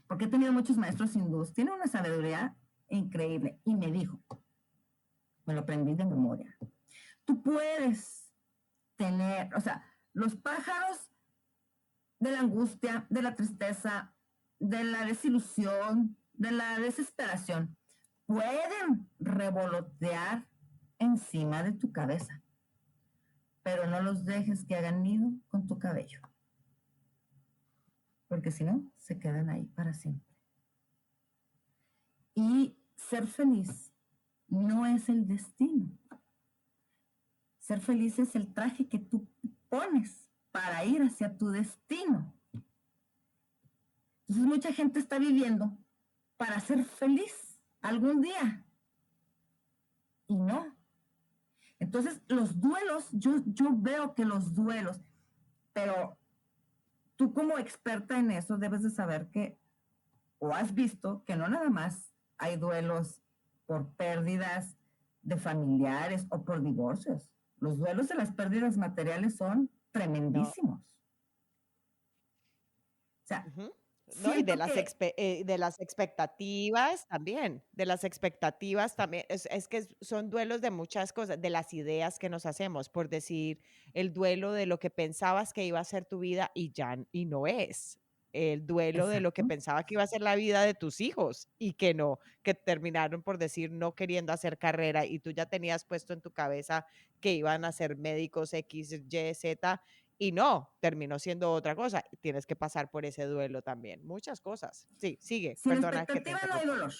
porque he tenido muchos maestros hindús, tiene una sabiduría increíble y me dijo, me lo aprendí de memoria, tú puedes tener, o sea, los pájaros de la angustia, de la tristeza, de la desilusión, de la desesperación, pueden revolotear encima de tu cabeza, pero no los dejes que hagan nido con tu cabello, porque si no, se quedan ahí para siempre. Y ser feliz no es el destino. Ser feliz es el traje que tú pones para ir hacia tu destino. Entonces mucha gente está viviendo para ser feliz algún día. Y no. Entonces los duelos, yo veo que los duelos, pero tú como experta en eso debes de saber que, o has visto que no nada más hay duelos por pérdidas de familiares o por divorcios. Los duelos de las pérdidas materiales son No. tremendísimos. O sea, Ujú. No, y siento que de las expectativas también, de las expectativas también. Es que son duelos de muchas cosas, de las ideas que nos hacemos, por decir, el duelo de lo que pensabas que iba a ser tu vida y no es. El duelo de lo que exacto. pensaba que iba a ser la vida de tus hijos y que no, que terminaron por decir no queriendo hacer carrera y tú ya tenías puesto en tu cabeza que iban a ser médicos X, Y, Z y no, terminó siendo otra cosa. Tienes que pasar por ese duelo también. Muchas cosas. Sí, sigue. Sin Perdona que te expectativa no hay interrumpa. dolor.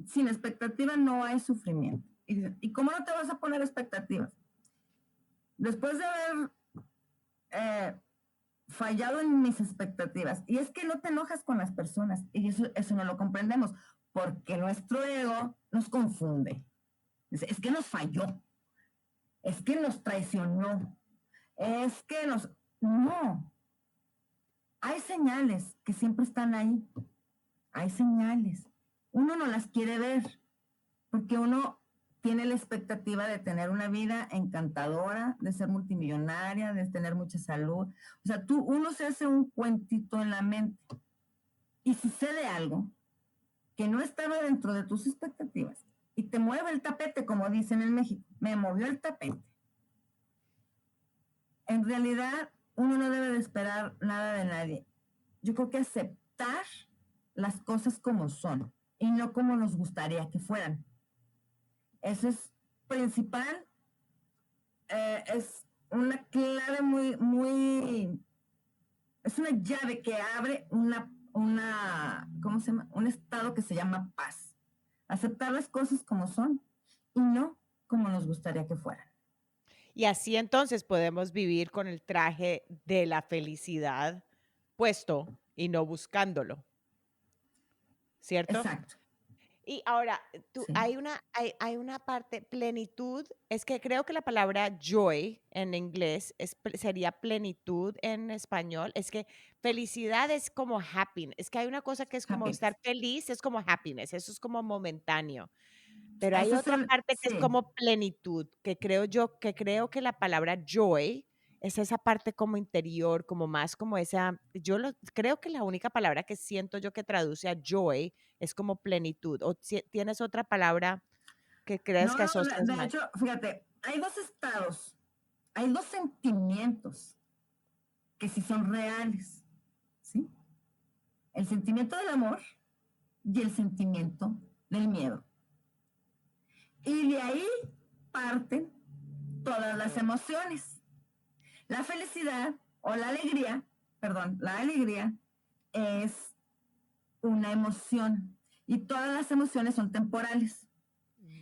Sin expectativa no hay sufrimiento. ¿Y cómo no te vas a poner expectativas? Después de haber fallado en mis expectativas, y es que no te enojas con las personas, y eso no lo comprendemos, porque nuestro ego nos confunde. Es que nos falló, es que nos traicionó, es que nos... No, hay señales que siempre están ahí, hay señales. Uno no las quiere ver, porque uno tiene la expectativa de tener una vida encantadora, de ser multimillonaria, de tener mucha salud. O sea, uno se hace un cuentito en la mente. Y sucede algo que no estaba dentro de tus expectativas y te mueve el tapete, como dicen en México. Me movió el tapete. En realidad, uno no debe de esperar nada de nadie. Yo creo que aceptar las cosas como son y no como nos gustaría que fueran. Eso es principal, es una clave es una llave que abre ¿cómo se llama? Un estado que se llama paz. Aceptar las cosas como son y no como nos gustaría que fueran. Y así entonces podemos vivir con el traje de la felicidad puesto y no buscándolo, ¿cierto? Exacto, Y ahora, sí. hay una parte, plenitud, es que creo que la palabra joy en inglés sería plenitud en español. Es que felicidad es como happiness. Es que hay una cosa que es como Happiness. estar feliz, es como happiness, eso es como momentáneo. Pero hay Ese es otra parte que es sí, como plenitud, que creo que la palabra joy es esa parte como interior, como más como esa, creo que la única palabra que siento yo que traduce a joy es como plenitud. ¿O tienes otra palabra que crees no, que no, asocias de más? hecho, fíjate, hay dos estados, hay dos sentimientos que sí son reales, ¿sí? El sentimiento del amor y el sentimiento del miedo. Y de ahí parten todas las emociones. La felicidad o la alegría, perdón, la alegría es una emoción y todas las emociones son temporales.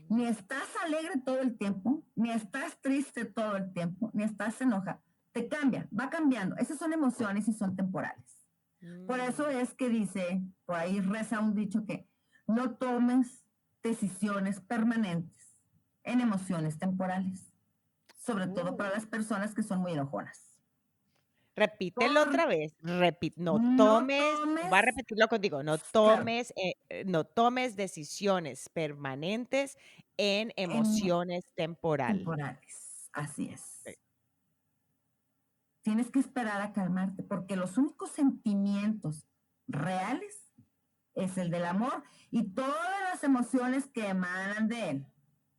Ni estás alegre todo el tiempo, ni estás triste todo el tiempo, ni estás enojado. Te cambia, va cambiando. Esas son emociones y son temporales. Por eso Mm. es que dice, por ahí reza un dicho que no tomes decisiones permanentes en emociones temporales, sobre todo para las personas que son muy enojonas. Repítelo Por otra vez. No no tomes, tomes, voy a repetirlo contigo. claro, No tomes decisiones permanentes en en emociones temporal. temporales, así Sí. es. Tienes que esperar a calmarte, porque los únicos sentimientos reales es el del amor y todas las emociones que emanan de él.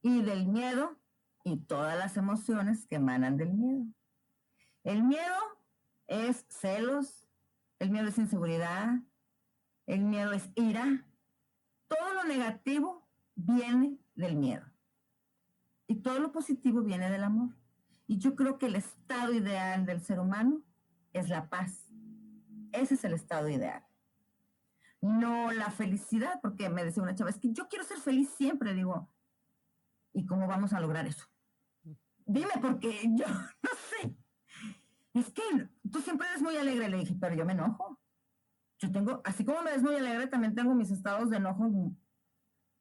Y del miedo y todas las emociones que emanan del miedo. El miedo es celos, el miedo es inseguridad, el miedo es ira. Todo lo negativo viene del miedo y todo lo positivo viene del amor. Y yo creo que el estado ideal del ser humano es la paz. Ese es el estado ideal. No la felicidad, porque me decía una chava, es que yo quiero ser feliz siempre. Digo, ¿y cómo vamos a lograr eso? Dime, porque yo no sé. Es que tú siempre eres muy alegre. Le dije, pero yo me enojo. Yo tengo, así como me ves muy alegre, también tengo mis estados de enojo,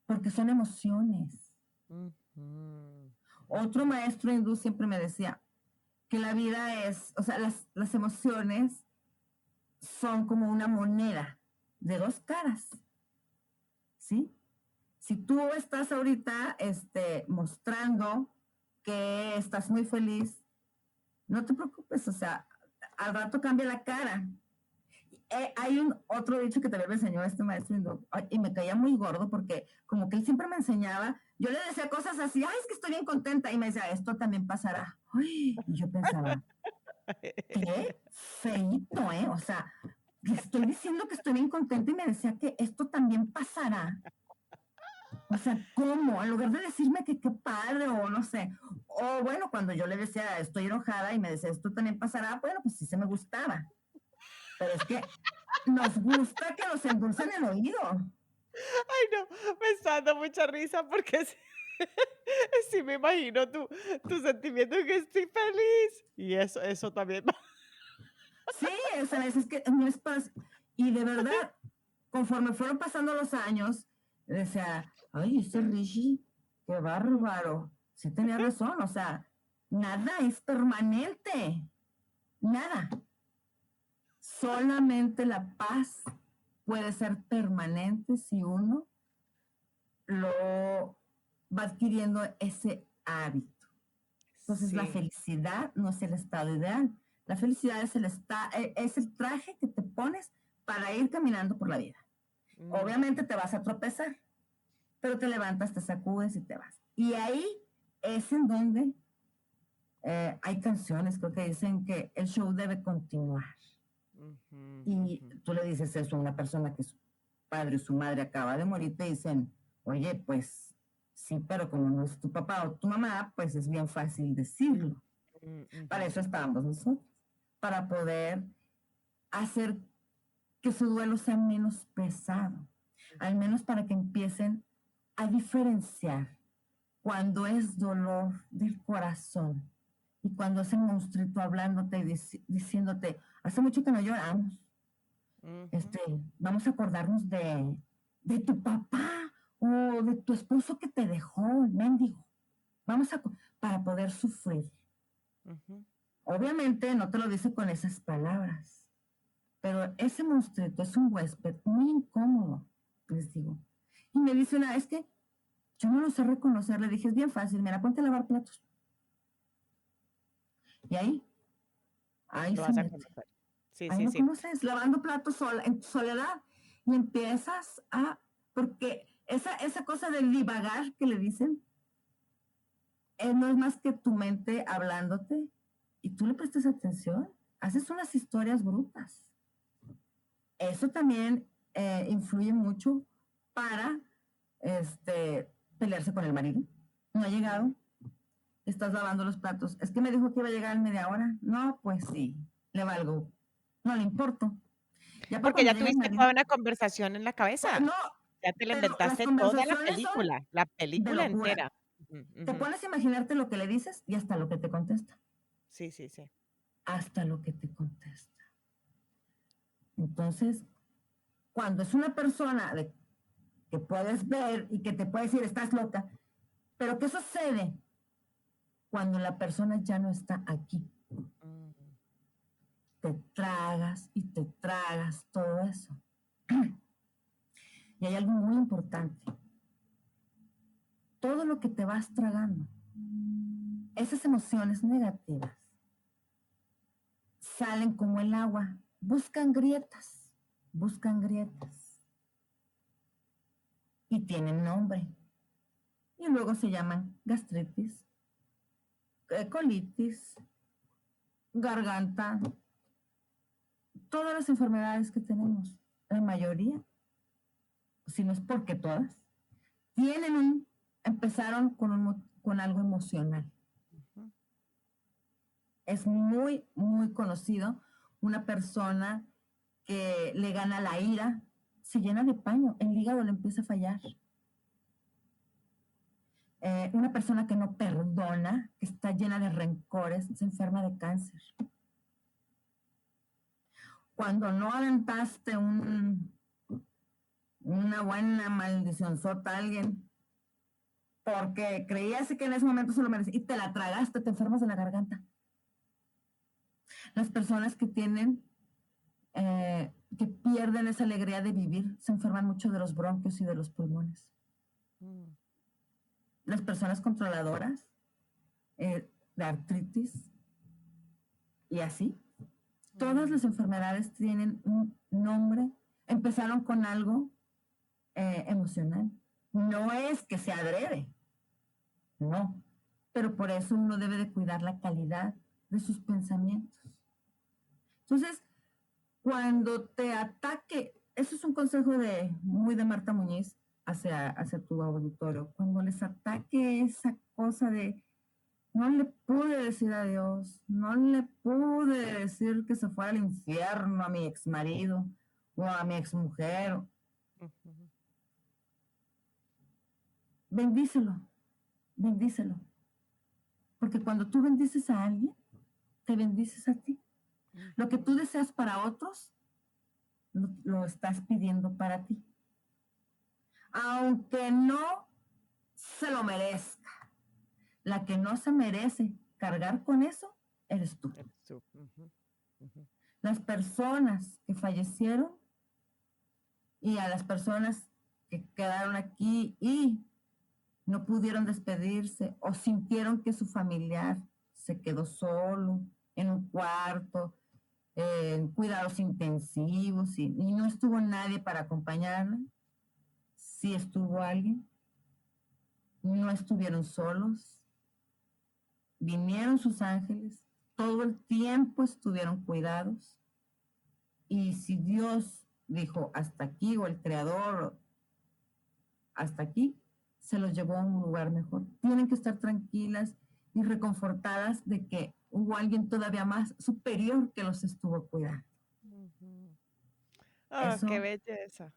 porque son emociones. Otro maestro hindú siempre me decía que la vida es, o sea, las emociones son como una moneda de dos caras, ¿sí? Si tú estás ahorita mostrando que estás muy feliz, no te preocupes, o sea, al rato cambia la cara. Hay un otro dicho que también me enseñó este maestro hindú, y me caía muy gordo porque como que él siempre me enseñaba, yo le decía cosas así, ay, es que estoy bien contenta, y me decía, esto también pasará. Ay, y yo pensaba, qué feíto, ¿eh? O sea, le estoy diciendo que estoy bien contenta y me decía que esto también pasará. O sea, ¿cómo? En lugar de decirme que qué padre o no sé. O bueno, cuando yo le decía estoy enojada y me decía esto también pasará, bueno, pues sí se me gustaba. Pero es que nos gusta que nos endulcen el oído. Ay, no, me está dando mucha risa porque sí, sí me imagino tu sentimiento de que estoy feliz. Y eso también va. Sí, o sea, es que no es paz. Y de verdad, conforme fueron pasando los años, decía, ay, ese Rishi, qué bárbaro. Sí tenía razón, o sea, nada es permanente, nada. Solamente la paz puede ser permanente si uno lo va adquiriendo ese hábito. Entonces, la Sí. felicidad no es el estado ideal. La felicidad es es el traje que te pones para ir caminando por la vida. Mm, Obviamente te vas a tropezar, pero te levantas, te sacudes y te vas. Y ahí es en donde hay canciones, creo que dicen que el show debe continuar. ujú, Y ujú. tú le dices eso a una persona que su padre o su madre acaba de morir, te dicen, oye, pues sí, pero como no es tu papá o tu mamá, pues es bien fácil decirlo. Para Ujú. eso estábamos nosotros, para poder hacer que su duelo sea menos pesado, al menos para que empiecen a diferenciar cuando es dolor del corazón y cuando es el monstruito hablándote y diciéndote, hace mucho que no lloramos, Ujú. vamos a acordarnos de tu papá o de tu esposo que te dejó, el mendigo, vamos a, para poder sufrir. Ujú. Obviamente no te lo dice con esas palabras, pero ese monstruito es un huésped muy incómodo, les digo. Y me dice una, es que yo no lo sé reconocer. Le dije, es bien fácil, mira, ponte a lavar platos. Y ahí Lo se vas a mete. conocer. Sí, Ahí sí, lo sí. conoces, lavando platos sola, en tu soledad. Y empiezas porque esa cosa del divagar que le dicen, no es más que tu mente hablándote y tú le prestas atención, haces unas historias brutas. Eso también influye mucho para pelearse con el marido. No ha Mm. llegado, estás lavando los platos. Es que me dijo que iba a llegar en media hora. No, pues sí, le valgo. No le importo. Ya para Porque cuando ya llegue el tuviste marido, toda una conversación en la pues cabeza. no, Ya te la pero las inventaste toda conversaciones son la de película locura. entera. Ujú, Te ujú. pones a imaginarte lo que le dices y hasta lo que te contesta. Sí, sí, sí. Hasta lo que te contesta. Entonces, cuando es una persona que puedes ver y que te puede decir, estás loca, pero ¿qué sucede cuando la persona ya no está aquí? Mm, Te tragas y te tragas todo eso. Y hay algo muy importante. Todo lo que te vas tragando, esas emociones negativas, salen como el agua, buscan grietas y tienen nombre. Y luego se llaman gastritis, colitis, garganta, todas las enfermedades que tenemos, la mayoría, si no es porque todas, empezaron con algo emocional. Ujú. Es muy, muy conocido una persona que le gana la ira, se llena de paño, el hígado le empieza a fallar. Una persona que no perdona, que está llena de rencores, se enferma de cáncer. Cuando no aventaste una buena maldición sota a alguien, porque creías que en ese momento se lo merecía y te la tragaste, te enfermas de la garganta. Las personas que que pierden esa alegría de vivir, se enferman mucho de los bronquios y de los pulmones. Las personas controladoras, de artritis y así. Todas las enfermedades tienen un nombre, empezaron con algo emocional. No es que se adrede, no, pero por eso uno debe de cuidar la calidad de sus pensamientos. Entonces, cuando te ataque, eso es un consejo muy de Marta Muñiz hacia tu auditorio, cuando les ataque esa cosa de no le pude decir adiós, no le pude decir que se fuera al infierno a mi ex marido o a mi ex mujer, bendícelo, bendícelo, porque cuando tú bendices a alguien, te bendices a ti. Lo que tú deseas para otros, lo estás pidiendo para ti. Aunque no se lo merezca. La que no se merece cargar con eso, eres tú. Las personas que fallecieron y a las personas que quedaron aquí y no pudieron despedirse o sintieron que su familiar se quedó solo en un cuarto, en cuidados intensivos y no estuvo nadie para acompañarla. Sí estuvo alguien. No estuvieron solos. Vinieron sus ángeles. Todo el tiempo estuvieron cuidados. Y si Dios dijo hasta aquí, o el Creador hasta aquí, se los llevó a un lugar mejor. Tienen que estar tranquilas y reconfortadas de que hubo alguien todavía más superior que los estuvo cuidando. Oh, qué belleza.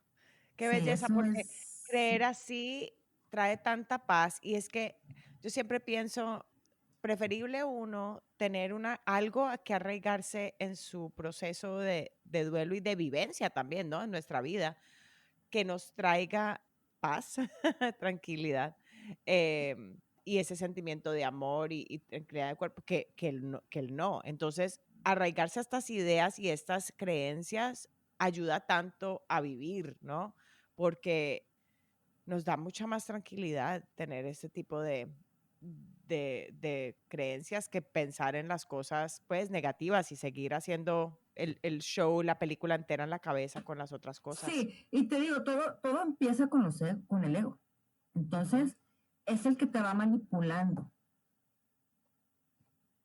Qué sí, belleza, porque es... creer así trae tanta paz. Y es que yo siempre pienso, preferible uno tener algo a que arraigarse en su proceso de duelo y de vivencia también, ¿no? En nuestra vida, que nos traiga paz, tranquilidad, y ese sentimiento de amor y tranquilidad del cuerpo, que el no. Entonces, arraigarse a estas ideas y estas creencias ayuda tanto a vivir, ¿no? Porque nos da mucha más tranquilidad tener este tipo de creencias que pensar en las cosas, pues, negativas y seguir haciendo el show, la película entera en la cabeza con las otras cosas. Sí, y te digo, todo empieza con el ego. Entonces, es el que te va manipulando.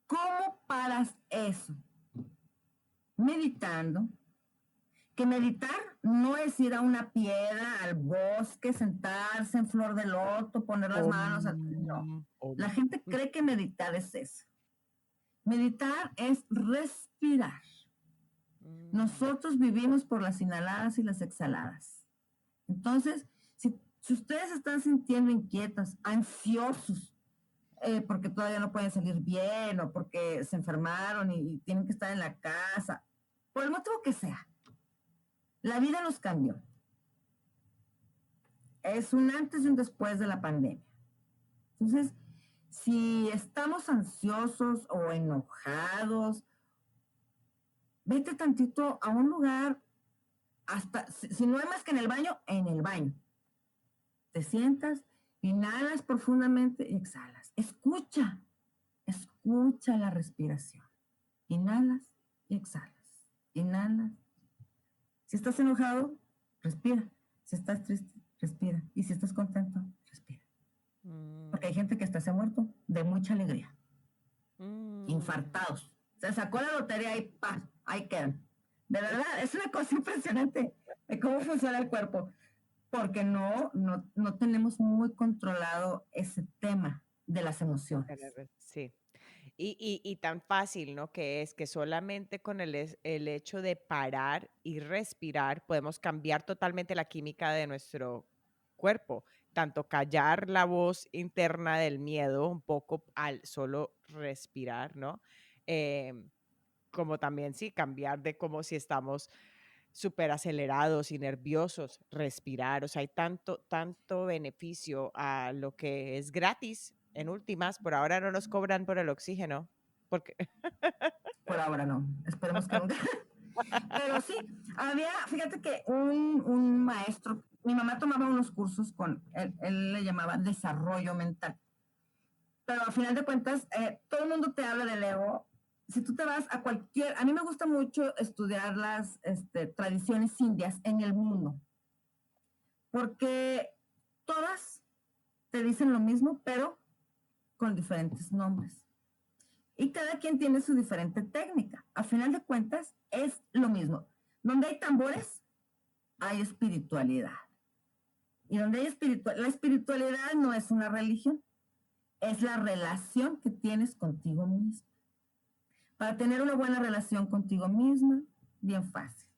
¿Cómo paras eso? Meditando. Que meditar no es ir a una piedra, al bosque, sentarse en flor de loto, poner las manos. No. La gente cree que meditar es eso. Meditar es respirar. Nosotros vivimos por las inhaladas y las exhaladas. Entonces, si ustedes están sintiendo inquietas, ansiosos, porque todavía no pueden salir bien o porque se enfermaron y tienen que estar en la casa, por el motivo que sea, la vida nos cambió. Es un antes y un después de la pandemia. Entonces, si estamos ansiosos o enojados, vete tantito a un lugar, hasta si no hay más que en el baño. Te sientas, inhalas profundamente y exhalas. Escucha la respiración. Inhalas y exhalas. Inhalas. Si estás enojado, respira. Si estás triste, respira. Y si estás contento, respira. Porque hay gente que hasta se ha muerto de mucha alegría. Mm, infartados. Se sacó la lotería y ¡pa! Ahí quedan. De verdad, es una cosa impresionante de cómo funciona el cuerpo, porque no tenemos muy controlado ese tema de las emociones. sí. Y tan fácil, ¿no? Que es que solamente con el hecho de parar y respirar podemos cambiar totalmente la química de nuestro cuerpo. Tanto callar la voz interna del miedo un poco al solo respirar, ¿no? Em, Como también sí, cambiar de como si estamos súper acelerados y nerviosos, respirar. O sea, hay tanto beneficio a lo que es gratis. En últimas, por ahora no nos cobran por el oxígeno, porque Por ahora no, esperemos que nunca. Pero sí, fíjate que un maestro, mi mamá tomaba unos cursos con, él le llamaba desarrollo mental. Pero al final de cuentas, todo el mundo te habla del ego. Si tú te vas a cualquier, a mí me gusta mucho estudiar las tradiciones indias en el mundo, porque todas te dicen lo mismo, pero con diferentes nombres. Y cada quien tiene su diferente técnica. A final de cuentas, es lo mismo. Donde hay tambores, hay espiritualidad. Y donde hay la espiritualidad no es una religión, es la relación que tienes contigo mismo. Para tener una buena relación contigo misma, bien fácil.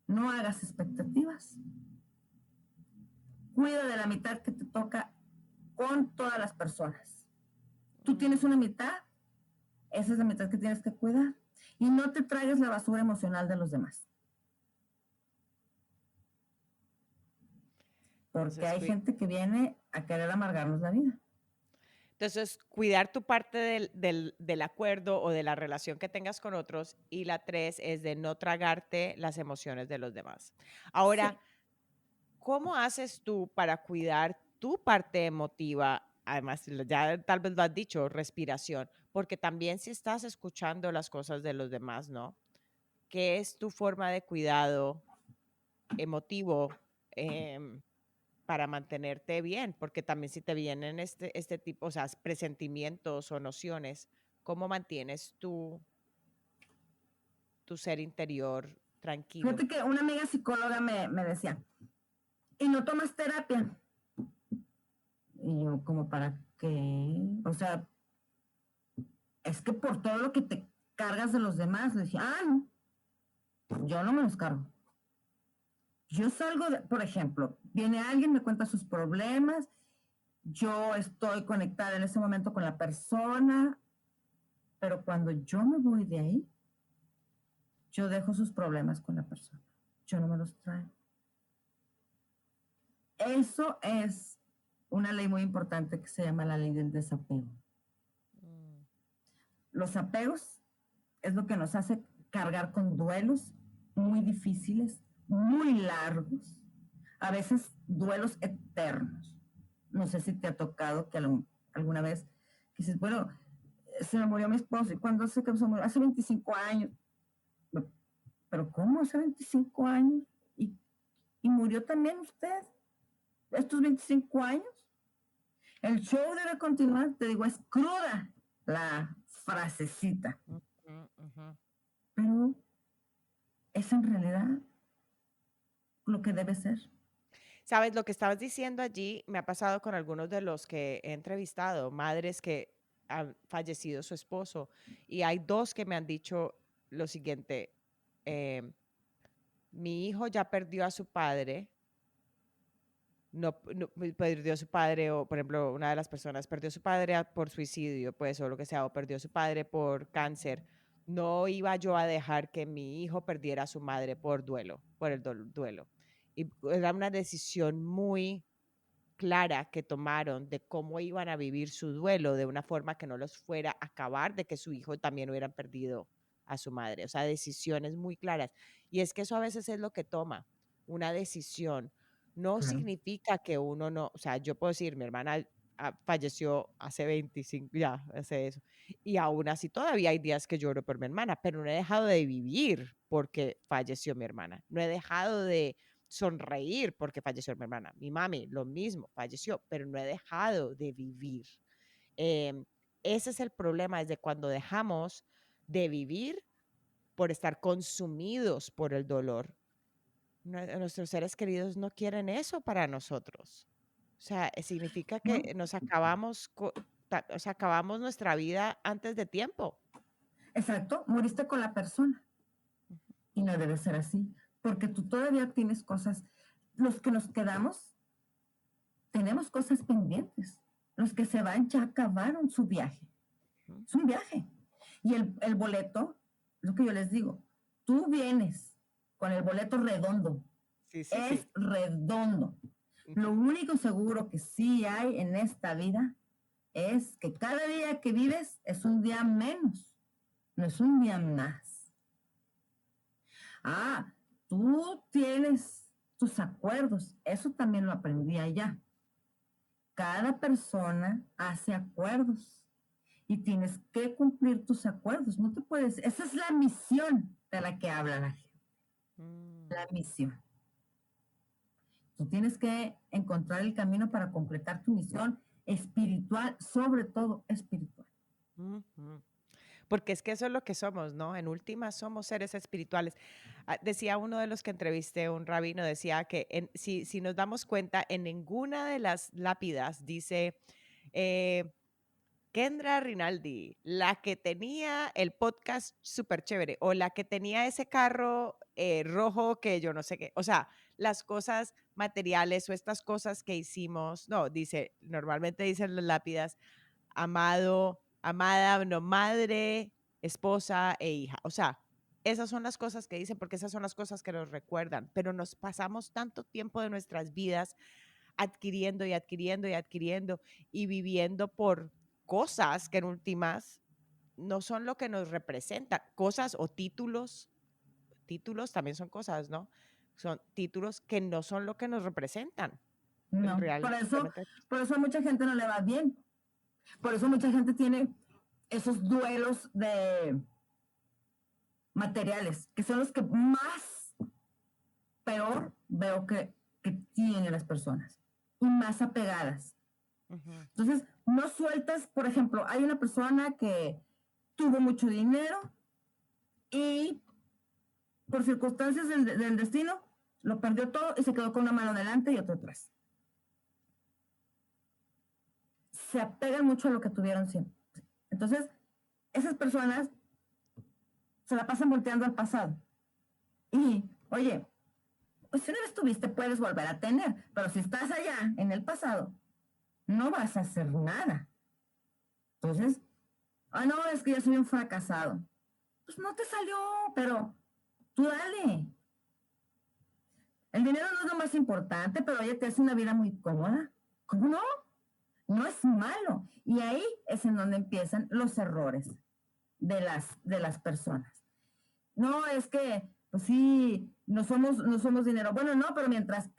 No hagas expectativas. Cuida de la mitad que te toca con todas las personas. Tú tienes una mitad, esa es la mitad que tienes que cuidar. Y no te traigas la basura emocional de los demás. Porque entonces, hay gente que viene a querer amargarnos la vida. entonces, cuidar tu parte del acuerdo o de la relación que tengas con otros. Y la tres es de no tragarte las emociones de los demás. Ahora, Sí. ¿cómo haces tú para cuidar tu parte emotiva? Además, ya tal vez lo has dicho, respiración, porque también si estás escuchando las cosas de los demás, ¿no? ¿Qué es tu forma de cuidado emotivo em, para mantenerte bien? Porque también si te vienen este tipo, o sea, presentimientos o nociones, ¿cómo mantienes tu ser interior tranquilo? Fíjate que una amiga psicóloga me decía, ¿y no tomas terapia? Y yo, como para qué? O sea, es que por todo lo que te cargas de los demás, le dije, no, yo no me los cargo. Yo salgo de, por ejemplo, viene alguien, me cuenta sus problemas, yo estoy conectada en ese momento con la persona, pero cuando yo me voy de ahí, yo dejo sus problemas con la persona. Yo no me los traigo. Eso es una ley muy importante que se llama la ley del desapego. Mm, Los apegos es lo que nos hace cargar con duelos muy difíciles, muy largos, a veces duelos eternos. No sé si te ha tocado que alguna vez que dices, bueno, se me murió mi esposo, ¿y cuándo se murió? Hace 25 años. ¿Pero cómo hace 25 años? ¿Y murió también usted estos 25 años? El show debe continuar, te digo, es cruda la frasecita, ujú, ujú. pero es en realidad lo que debe ser. Sabes, lo que estabas diciendo allí me ha pasado con algunos de los que he entrevistado, madres que han fallecido su esposo, y hay dos que me han dicho lo siguiente, em, mi hijo ya perdió a su padre, no, perdió a su padre, o por ejemplo, una de las personas perdió a su padre por suicidio, pues, o lo que sea, o perdió a su padre por cáncer. No iba yo a dejar que mi hijo perdiera a su madre por duelo, por el duelo. Y era una decisión muy clara que tomaron de cómo iban a vivir su duelo de una forma que no los fuera a acabar de que su hijo también hubieran perdido a su madre. O sea, decisiones muy claras. Y es que eso a veces es lo que toma una decisión. No Claro. significa que uno no, o sea, yo puedo decir, mi hermana falleció hace 25, ya, hace eso. Y aún así todavía hay días que lloro por mi hermana, pero no he dejado de vivir porque falleció mi hermana. No he dejado de sonreír porque falleció mi hermana. Mi mami, lo mismo, falleció, pero no he dejado de vivir. Em, ese es el problema, desde cuando dejamos de vivir por estar consumidos por el dolor. Nuestros seres queridos no quieren eso para nosotros. O sea, significa ¿no? que nos acabamos, o sea, acabamos nuestra vida antes de tiempo. Exacto, moriste con la persona. Y no debe ser así, porque tú todavía tienes cosas. Los que nos quedamos, tenemos cosas pendientes. Los que se van ya acabaron su viaje. Es un viaje. Y el boleto, lo que yo les digo, tú vienes con el boleto redondo. Sí, sí, Es sí. redondo. Lo único seguro que sí hay en esta vida es que cada día que vives es un día menos, no es un día más. Ah, tú tienes tus acuerdos, eso también lo aprendí allá. Cada persona hace acuerdos y tienes que cumplir tus acuerdos. No te puedes, esa es la misión de la que habla la gente, la misión. Tú tienes que encontrar el camino para completar tu misión espiritual, sobre todo espiritual. Porque es que eso es lo que somos, ¿no? En última somos seres espirituales. Decía uno de los que entrevisté, un rabino, decía que si nos damos cuenta, en ninguna de las lápidas dice Kendra Rinaldi, la que tenía el podcast súper chévere o la que tenía ese carro rojo que yo no sé qué. O sea, las cosas materiales o estas cosas que hicimos, no, normalmente dicen las lápidas, amado, amada, no, madre, esposa e hija. O sea, esas son las cosas que dicen porque esas son las cosas que nos recuerdan, pero nos pasamos tanto tiempo de nuestras vidas adquiriendo y adquiriendo y adquiriendo y viviendo por cosas que en últimas no son lo que nos representan. Cosas o títulos también son cosas, ¿no? Son títulos que no son lo que nos representan. No, por eso a mucha gente no le va bien. Por eso mucha gente tiene esos duelos de materiales, que son los que más peor veo que tienen las personas y más apegadas. Entonces, no sueltas, por ejemplo, hay una persona que tuvo mucho dinero y por circunstancias del destino lo perdió todo y se quedó con una mano delante y otra atrás. Se apegan mucho a lo que tuvieron siempre. Entonces, esas personas se la pasan volteando al pasado. Y, oye, pues si una vez tuviste, puedes volver a tener, pero si estás allá en el pasado, no vas a hacer nada. Entonces, no, es que yo soy un fracasado. Pues no te salió, pero tú dale. El dinero no es lo más importante, pero oye, te hace una vida muy cómoda. ¿Cómo no? No es malo. Y ahí es en donde empiezan los errores de las personas. No, es que, pues sí, no somos dinero. Bueno, no, pero mientras,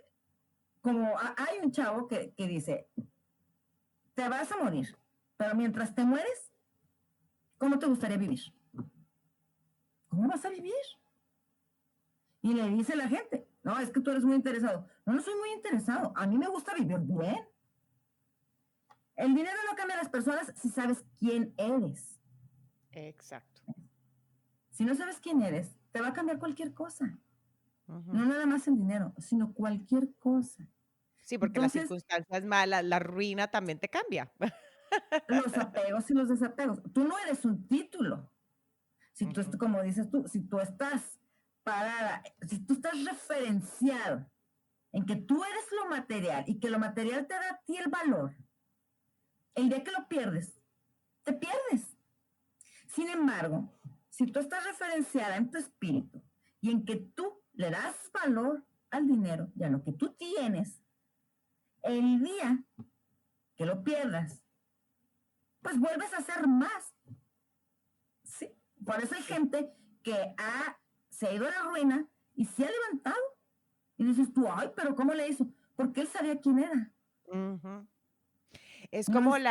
como hay un chavo que dice, te vas a morir, pero mientras te mueres, ¿cómo te gustaría vivir? ¿Cómo vas a vivir? Y le dice la gente, no, es que tú eres muy interesado. No, no soy muy interesado. A mí me gusta vivir bien. El dinero no cambia a las personas si sabes quién eres. Exacto. Si no sabes quién eres, te va a cambiar cualquier cosa. No nada más el dinero, sino cualquier cosa. Sí, porque las Entonces, circunstancias malas, la ruina también te cambia. los apegos y los desapegos. Tú no eres un título. Si tú, como dices tú, si tú estás parada, si tú estás referenciado en que tú eres lo material y que lo material te da a ti el valor, el día que lo pierdes, te pierdes. Sin embargo, si tú estás referenciada en tu espíritu y en que tú le das valor al dinero y a lo que tú tienes, el día que lo pierdas, pues vuelves a hacer más. Sí. Por eso hay gente que se ha ido a la ruina y se ha levantado. Y dices tú, ay, pero ¿cómo le hizo? Porque él sabía quién era. Es No como es-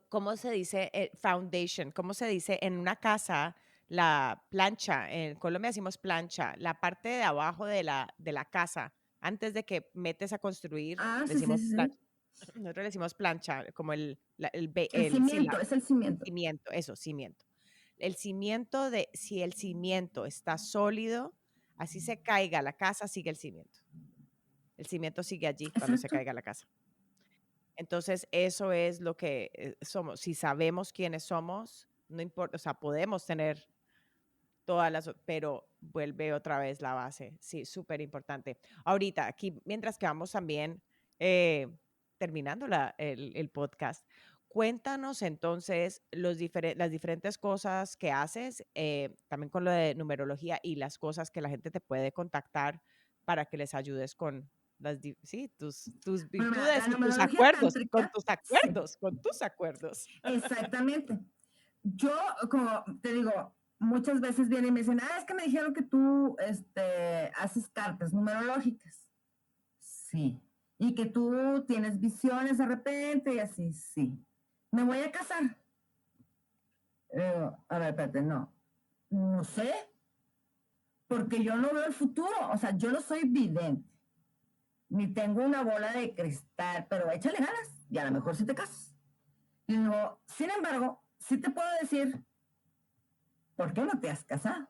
¿cómo se dice? Foundation, ¿cómo se dice? En una casa, la plancha, en Colombia decimos plancha, la parte de abajo de la casa, antes de que metes a construir, sí, sí, decimos sí, sí. plancha. Nosotros le decimos plancha, como El cimiento, es el cimiento. cimiento, eso, cimiento. El cimiento si el cimiento está sólido, así se caiga la casa, sigue el cimiento. El cimiento sigue allí cuando se Exacto. caiga la casa. Entonces, eso es lo que somos. Si sabemos quiénes somos, no importa, o sea, podemos tener todas pero vuelve otra vez la base. Sí, súper importante. Ahorita, aquí, mientras que vamos también terminando el podcast, cuéntanos entonces las diferentes cosas que haces, también con lo de numerología y las cosas que la gente te puede contactar para que les ayudes con tus Bueno, mira, virtudes la y tus numerología acuerdos, tántrica, sí, con tus acuerdos. exactamente. Yo, como te digo, muchas veces vienen y me dicen, es que me dijeron que tú haces cartas numerológicas. Sí. Y que tú tienes visiones de repente y así, sí. ¿Me voy a casar? A ver, espérate, no. No sé, porque yo no veo el futuro. O sea, yo no soy vidente, ni tengo una bola de cristal, pero échale ganas y a lo mejor sí te casas. Y digo, sin embargo, sí te puedo decir, ¿por qué no te has casado?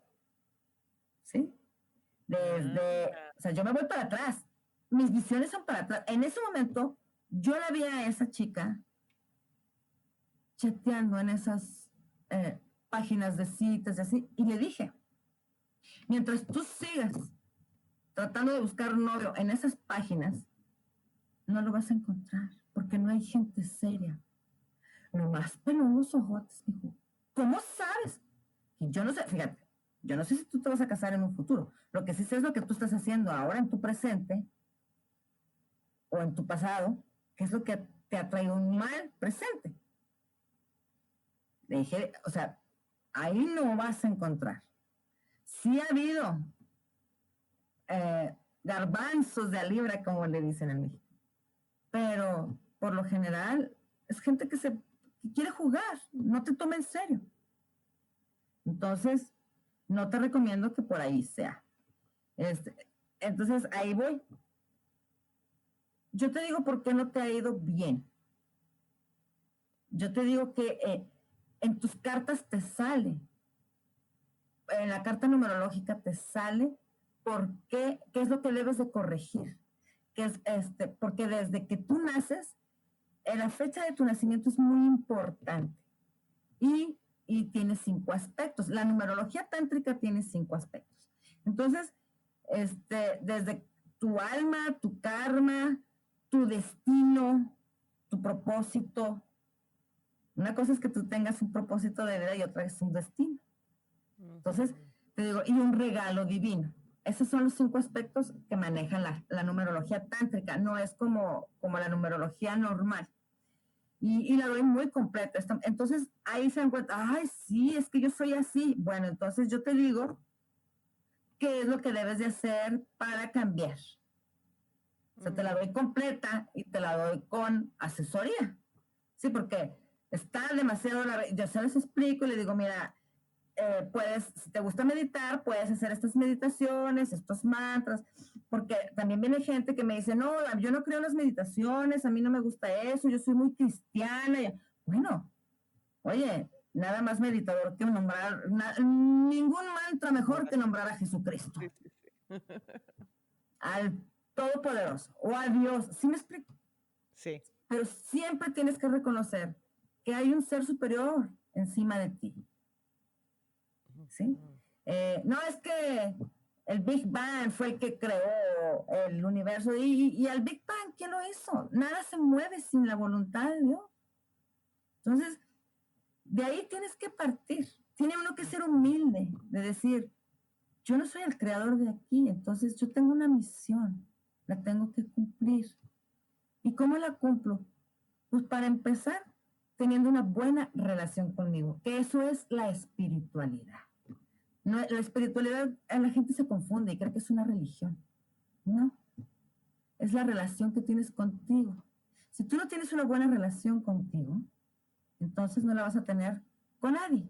¿Sí? O sea, yo me voy para atrás. Mis visiones son para atrás. En ese momento, yo la vi a esa chica chateando en esas páginas de citas y así, y le dije, mientras tú sigas tratando de buscar un novio en esas páginas, no lo vas a encontrar, porque no hay gente seria. Nomás pelón los ojotes, hijo. ¿Cómo sabes? Y yo no sé, fíjate, yo no sé si tú te vas a casar en un futuro. Lo que sí sé es lo que tú estás haciendo ahora en tu presente o en tu pasado, que es lo que te ha traído un mal presente. Le dije, o sea, ahí no vas a encontrar. Sí ha habido garbanzos de a libra, como le dicen en México, pero por lo general es gente que quiere jugar, no te toma en serio. Entonces, no te recomiendo que por ahí sea. Entonces, ahí voy. Yo te digo por qué no te ha ido bien. Yo te digo que en tus cartas te sale, en la carta numerológica te sale qué es lo que debes de corregir. Que es porque desde que tú naces, la fecha de tu nacimiento es muy importante. Y tiene 5 aspectos. La numerología tántrica tiene 5 aspectos. Entonces, desde tu alma, tu karma, tu destino, tu propósito. Una cosa es que tú tengas un propósito de vida y otra es un destino. Entonces, te digo, y un regalo divino. Esos son los 5 aspectos que manejan la numerología tántrica. No es como la numerología normal. Y la doy muy completa. Entonces, ahí se dan cuenta, ay, sí, es que yo soy así. Bueno, entonces yo te digo qué es lo que debes de hacer para cambiar. O sea, te la doy completa y te la doy con asesoría. Sí, porque está demasiado, yo se les explico y le digo, mira, si te gusta meditar, puedes hacer estas meditaciones, estos mantras, porque también viene gente que me dice, no, yo no creo en las meditaciones, a mí no me gusta eso, yo soy muy cristiana. Bueno, oye, nada más meditador que nombrar, ningún mantra mejor que nombrar a Jesucristo, al Todopoderoso, o a Dios, ¿sí me explico? Sí. Pero siempre tienes que reconocer que hay un ser superior encima de ti. ¿Sí? No es que el Big Bang fue el que creó el universo y al Big Bang, ¿quién lo hizo? Nada se mueve sin la voluntad de Dios. Entonces, de ahí tienes que partir. Tiene uno que ser humilde, de decir, yo no soy el creador de aquí, entonces yo tengo una misión, la tengo que cumplir. ¿Y cómo la cumplo? Pues para empezar, teniendo una buena relación conmigo, que eso es la espiritualidad. No, la espiritualidad, la gente se confunde y cree que es una religión. No, es la relación que tienes contigo. Si tú no tienes una buena relación contigo, entonces no la vas a tener con nadie.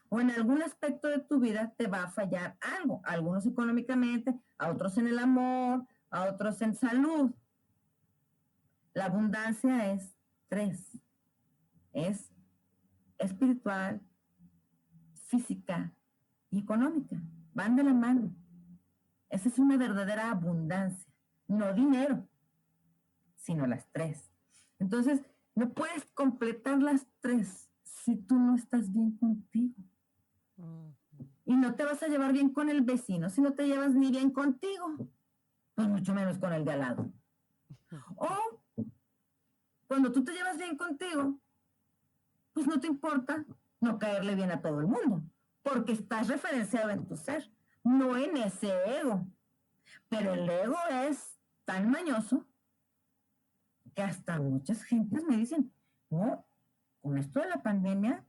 O en algún aspecto de tu vida te va a fallar algo, a algunos económicamente, a otros en el amor, a otros en salud. La abundancia es tres. Es espiritual, física y económica. Van de la mano. Esa es una verdadera abundancia. No dinero, sino las tres. Entonces, no puedes completar las tres si tú no estás bien contigo. Y no te vas a llevar bien con el vecino si no te llevas ni bien contigo, pues mucho menos con el de al lado. O cuando tú te llevas bien contigo, pues no te importa no caerle bien a todo el mundo, porque estás referenciado en tu ser, no en ese ego. Pero el ego es tan mañoso que hasta muchas gentes me dicen, no, con esto de la pandemia,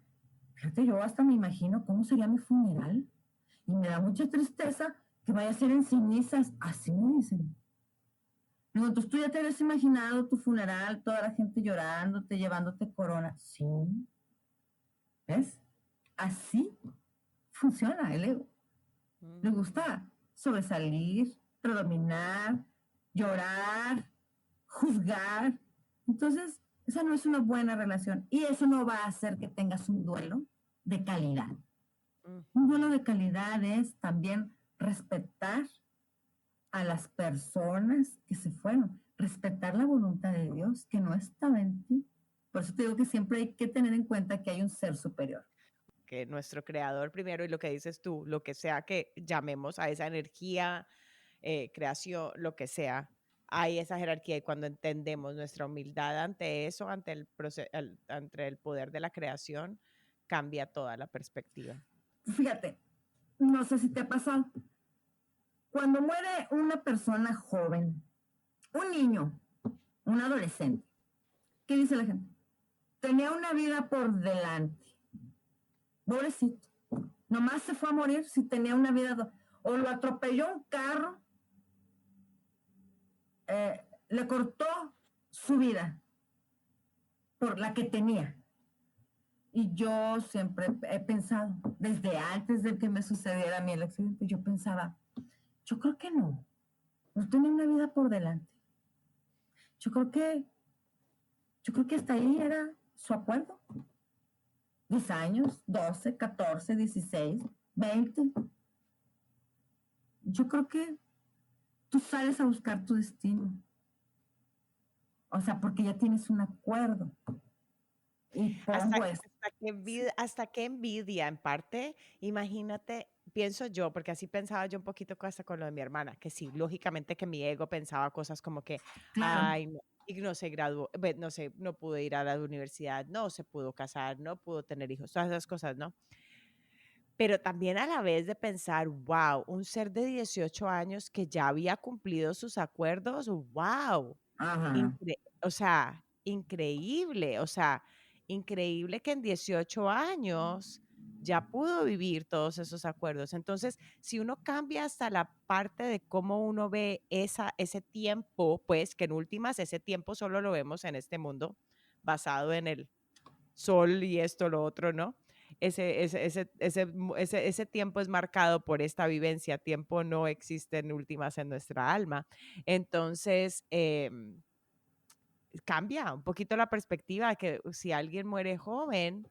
fíjate, yo hasta me imagino cómo sería mi funeral y me da mucha tristeza que vaya a ser en cenizas, así me dicen. Digo, entonces tú ya te habías imaginado tu funeral, toda la gente llorándote, llevándote corona. Sí, ¿ves? Así funciona el ego. Le gusta sobresalir, predominar, llorar, juzgar. Entonces, esa no es una buena relación y eso no va a hacer que tengas un duelo de calidad. Un duelo de calidad es también respetar a las personas que se fueron, respetar la voluntad de Dios que no estaba en ti. Por eso te digo que siempre hay que tener en cuenta que hay un ser superior. Que nuestro creador primero y lo que dices tú, lo que sea que llamemos a esa energía, creación, lo que sea, hay esa jerarquía y cuando entendemos nuestra humildad ante eso, ante ante el poder de la creación, cambia toda la perspectiva. Fíjate, no sé si te ha pasado, cuando muere una persona joven, un niño, un adolescente, ¿qué dice la gente? Tenía una vida por delante. Pobrecito. Nomás se fue a morir si tenía una vida. O lo atropelló un carro, le cortó su vida por la que tenía. Y yo siempre he pensado, desde antes de que me sucediera a mí el accidente, yo pensaba, yo creo que no. No tenía una vida por delante. Yo creo que hasta ahí era su acuerdo. 10 años, 12, 14, 16, 20. Yo creo que tú sales a buscar tu destino. O sea, porque ya tienes un acuerdo. Y pongo esto. Hasta qué envidia, en parte, imagínate, pienso yo, porque así pensaba yo un poquito hasta con lo de mi hermana, que sí, lógicamente que mi ego pensaba cosas como que, Claro. ay, no, y no se graduó, no sé, no pudo ir a la universidad, no se pudo casar, no pudo tener hijos, todas esas cosas, ¿no? Pero también a la vez de pensar, wow, un ser de 18 años que ya había cumplido sus acuerdos, wow, Ajá. o sea, increíble, o sea, increíble que en 18 años ya pudo vivir todos esos acuerdos. Entonces, si uno cambia hasta la parte de cómo uno ve ese tiempo, pues que en últimas ese tiempo solo lo vemos en este mundo basado en el sol y esto, lo otro, ¿no? Ese tiempo es marcado por esta vivencia, tiempo no existe en últimas en nuestra alma. Entonces, cambia un poquito la perspectiva de que si alguien muere joven,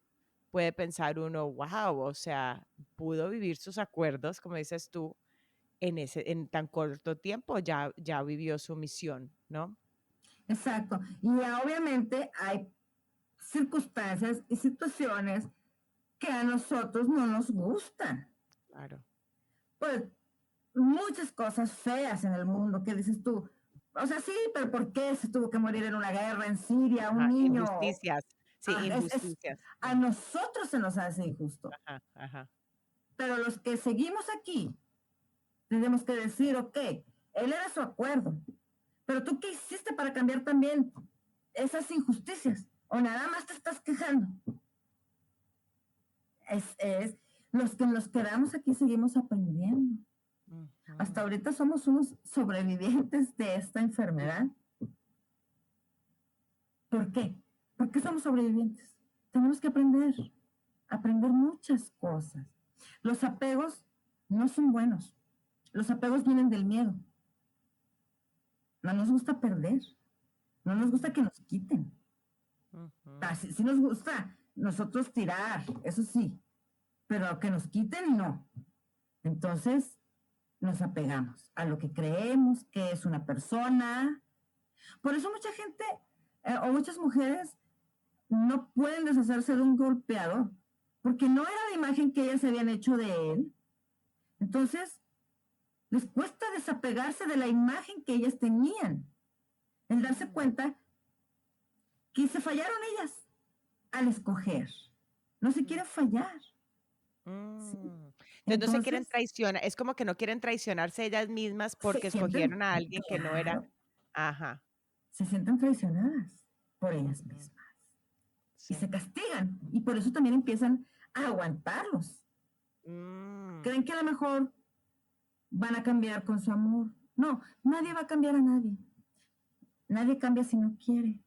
puede pensar uno, wow, o sea, pudo vivir sus acuerdos, como dices tú, en tan corto tiempo ya vivió su misión, ¿no? Exacto. Y obviamente hay circunstancias y situaciones que a nosotros no nos gustan. Claro. Pues muchas cosas feas en el mundo que dices tú. O sea, sí, pero ¿por qué se tuvo que morir en una guerra en Siria un Ajá, niño? injusticias, sí, injusticias. A nosotros se nos hace injusto. Ajá, ajá. Pero los que seguimos aquí, tenemos que decir, ok, él era su acuerdo, pero tú qué hiciste para cambiar también esas injusticias, o nada más te estás quejando. Es los que nos quedamos aquí seguimos aprendiendo. Hasta ahorita somos unos sobrevivientes de esta enfermedad. ¿Por qué? ¿Por qué somos sobrevivientes? Tenemos que aprender muchas cosas. Los apegos no son buenos. Los apegos vienen del miedo. No nos gusta perder. No nos gusta que nos quiten. Ujú. Sí nos gusta nosotros tirar, eso sí, pero que nos quiten, no. Entonces, nos apegamos a lo que creemos que es una persona. Por eso mucha gente o muchas mujeres no pueden deshacerse de un golpeador, porque no era la imagen que ellas se habían hecho de él. Entonces, les cuesta desapegarse de la imagen que ellas tenían, el darse cuenta que se fallaron ellas al escoger. No se quieren fallar. ¿Sí? Mm. Entonces no se quieren Entonces, traicionar, es como que no quieren traicionarse ellas mismas se porque sienten, escogieron a alguien que no era. claro, Ajá. se sienten traicionadas por ellas Ujú. mismas y Sí. se castigan y por eso también empiezan a aguantarlos. Mm. Creen que a lo mejor van a cambiar con su amor. No, nadie va a cambiar a nadie. Nadie cambia si no quiere.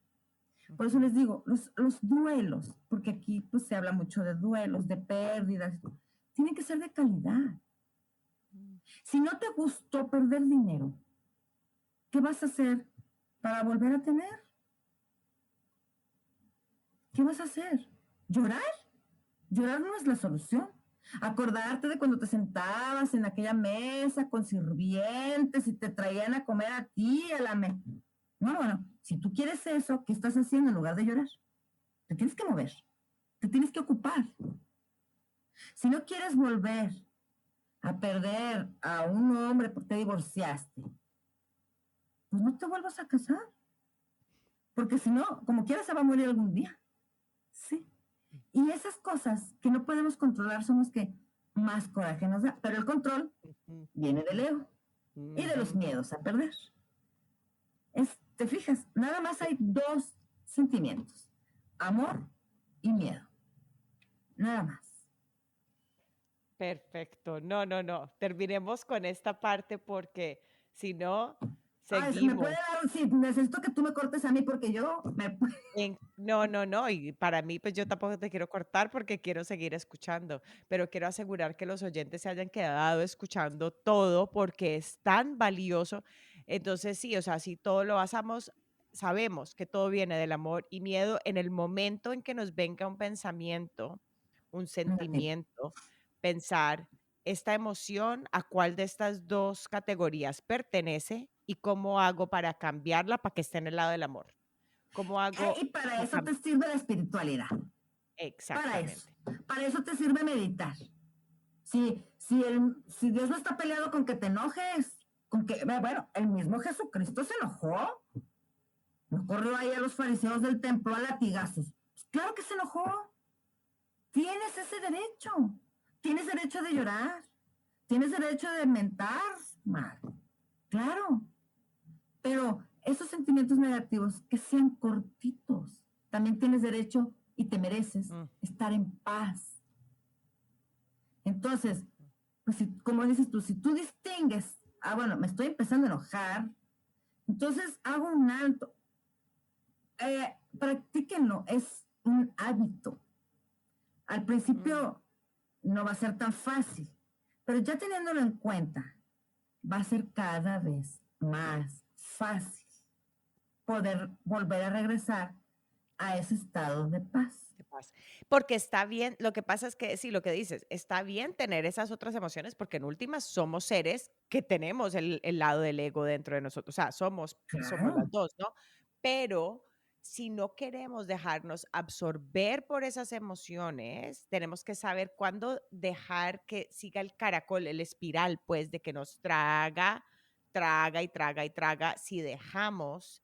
Por eso Ujú. les digo, los duelos, porque aquí pues se habla mucho de duelos, de pérdidas, tienen que ser de calidad. Mm. Si no te gustó perder dinero, ¿qué vas a hacer para volver a tener? ¿Qué vas a hacer? ¿Llorar? Llorar no es la solución. Acordarte de cuando te sentabas en aquella mesa con sirvientes y te traían a comer a ti, a la mesa. No, bueno, si tú quieres eso, ¿qué estás haciendo en lugar de llorar? Te tienes que mover, te tienes que ocupar. Si no quieres volver a perder a un hombre porque te divorciaste, pues no te vuelvas a casar, porque si no, como quieras se va a morir algún día. Sí. Y esas cosas que no podemos controlar son las que más coraje nos da. Pero el control Ujú. viene del ego y de los Ujú. miedos a perder. Te fijas, nada más Sí. hay dos sentimientos, amor y miedo. Nada más. Perfecto. No, no, no. Terminemos con esta parte porque si no, Ay, me puede seguimos. dar, sí, necesito que tú me cortes a mí porque yo me... No, no, no. Y para mí, pues yo tampoco te quiero cortar porque quiero seguir escuchando, pero quiero asegurar que los oyentes se hayan quedado escuchando todo porque es tan valioso. Entonces, sí, o sea, si todo lo basamos, sabemos que todo viene del amor y miedo en el momento en que nos venga un pensamiento, un negativo. sentimiento, pensar esta emoción, a cuál de estas dos categorías pertenece y cómo hago para cambiarla para que esté en el lado del amor. ¿Cómo hago Y para para eso cam te sirve la espiritualidad. Para eso. exactamente. Para eso te sirve meditar. Si Dios no está peleado con que te enojes, con que, bueno, el mismo Jesucristo se enojó. No corrió ahí a los fariseos del templo a latigazos. Pues claro que se enojó. Tienes ese derecho. Tienes derecho de llorar. Tienes derecho de mentar mal. Claro. Pero esos sentimientos negativos que sean cortitos. También tienes derecho y te mereces Mm, estar en paz. Entonces, pues como dices tú, si tú distingues, bueno, me estoy empezando a enojar, entonces hago un alto. Practíquenlo, es un hábito. Al mm. principio no va a ser tan fácil, pero ya teniéndolo en cuenta, va a ser cada vez más fácil poder volver a regresar a ese estado de paz. De paz. Porque está bien, lo que pasa es que sí, lo que dices, está bien tener esas otras emociones, porque en últimas somos seres que tenemos el lado del ego dentro de nosotros, o sea, somos las Claro, 2, ¿no? Pero si no queremos dejarnos absorber por esas emociones, tenemos que saber cuándo dejar que siga el caracol, el espiral, pues, de que nos traga, traga y traga y traga, si dejamos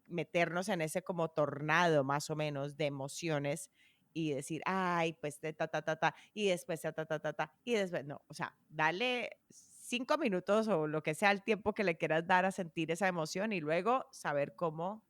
meternos en ese como tornado más o menos de emociones y decir, ay, pues ta, ta, ta, ta, y después ta, ta, ta, ta, ta, y después, no, o sea, dale 5 minutos o lo que sea el tiempo que le quieras dar a sentir esa emoción y luego saber cómo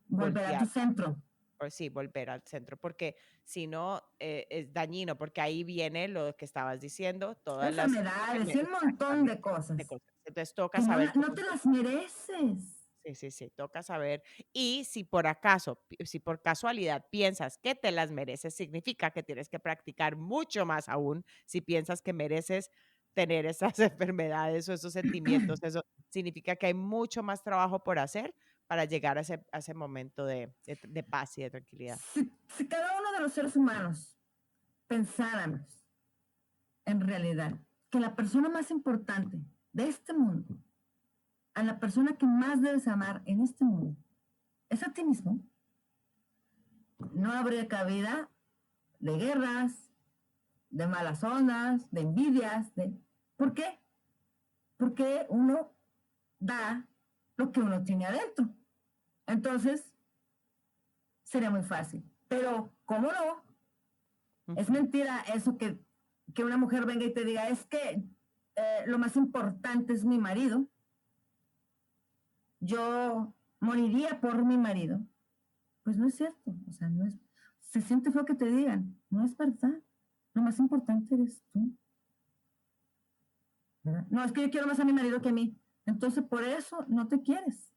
volver a tu voltear, centro. por sí, volver al centro, porque si no es dañino, porque ahí viene lo que estabas diciendo, todas las Enfermedades y un montón de exactamente, de cosas cosas. Entonces toca que no, saber no cómo te las soltar. mereces. Sí, sí, sí, toca saber. Y si por acaso, si por casualidad piensas que te las mereces, significa que tienes que practicar mucho más aún. Si piensas que mereces tener esas enfermedades o esos sentimientos, eso significa que hay mucho más trabajo por hacer para llegar a ese momento de paz y de tranquilidad. Si cada uno de los seres humanos pensáramos en realidad que la persona más importante de este mundo, a la persona que más debes amar en este mundo, es a ti mismo, no habría cabida de guerras, de malas ondas, de envidias. ¿Por qué? Porque uno da lo que uno tiene adentro. Entonces, sería muy fácil. Pero, ¿cómo no? Es mentira eso que una mujer venga y te diga, es que lo más importante es mi marido. Yo moriría por mi marido. Pues no es cierto. O sea, no es. Se siente feo que te digan, no es verdad. Lo más importante eres tú. ¿Verdad? No, es que yo quiero más a mi marido que a mí. Entonces, por eso no te quieres.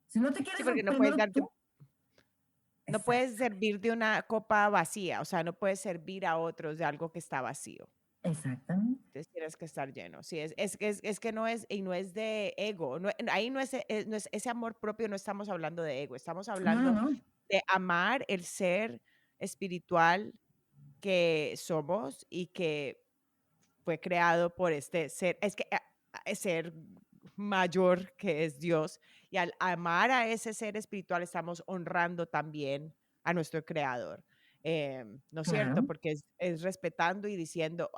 Si no te quieres, Sí, porque no primero puedes darte, tú. no puedes servir de una copa vacía, o sea, no puedes servir a otros de algo que está vacío. Exactamente. Entonces tienes que estar lleno. Sí, es que no es, y no es de ego. Ahí no es ese amor propio, no estamos hablando de ego, estamos hablando No. de amar el ser espiritual que somos y que fue creado por este ser, ser mayor que es Dios. Y al amar a ese ser espiritual estamos honrando también a nuestro creador. ¿No es cierto? Claro. Porque es respetando y diciendo,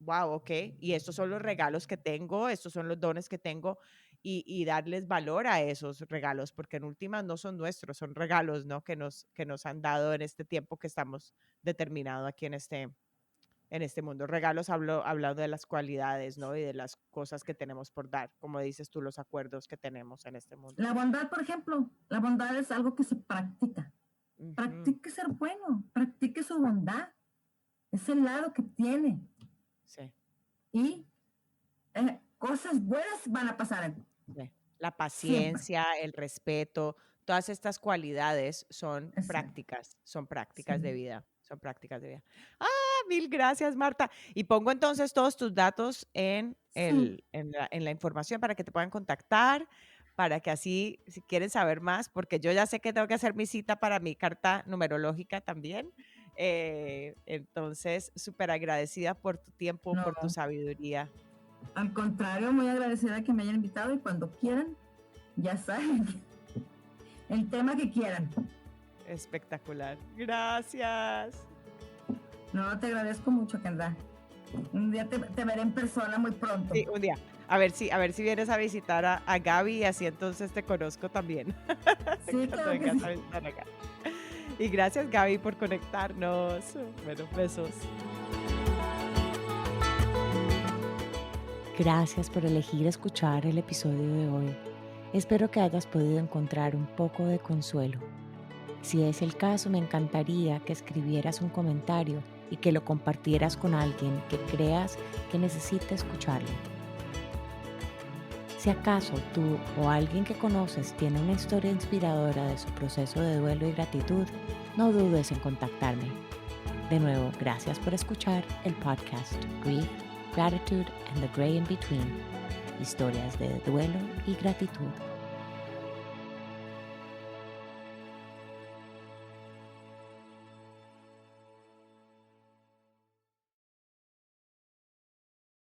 wow, ok, y estos son los regalos que tengo, estos son los dones que tengo, y darles valor a esos regalos, porque en últimas no son nuestros, son regalos, ¿no? Que nos han dado en este tiempo que estamos determinados aquí en este mundo. Regalos hablando de las cualidades, ¿no? Y de las cosas que tenemos por dar, como dices tú, los acuerdos que tenemos en este mundo. La bondad, por ejemplo, la bondad es algo que se practica. Practique ser bueno, practique su bondad. Es el lado que tiene. Sí. Y cosas buenas van a pasar. Sí. La paciencia, siempre. El respeto, todas estas cualidades son prácticas sí. De vida. Son prácticas de vida. Mil gracias, Marta. Y pongo entonces todos tus datos en la información para que te puedan contactar, para que así, si quieren saber más, porque yo ya sé que tengo que hacer mi cita para mi carta numerológica también. Entonces, súper agradecida por tu tiempo, por tu sabiduría. Al contrario, muy agradecida que me hayan invitado y cuando quieran, ya saben, el tema que quieran. Espectacular. Gracias. No, te agradezco mucho, Kendra. Un día te veré en persona muy pronto. Sí, un día. A ver si vienes a visitar a Gaby y así entonces te conozco también. Sí, claro que sí. A visitar acá. Y gracias, Gaby, por conectarnos. Bueno, besos. Gracias por elegir escuchar el episodio de hoy. Espero que hayas podido encontrar un poco de consuelo. Si es el caso, me encantaría que escribieras un comentario y que lo compartieras con alguien que creas que necesita escucharlo. Si acaso tú o alguien que conoces tiene una historia inspiradora de su proceso de duelo y gratitud, no dudes en contactarme. De nuevo, gracias por escuchar el podcast Grief, Gratitude and the Gray in Between, historias de duelo y gratitud.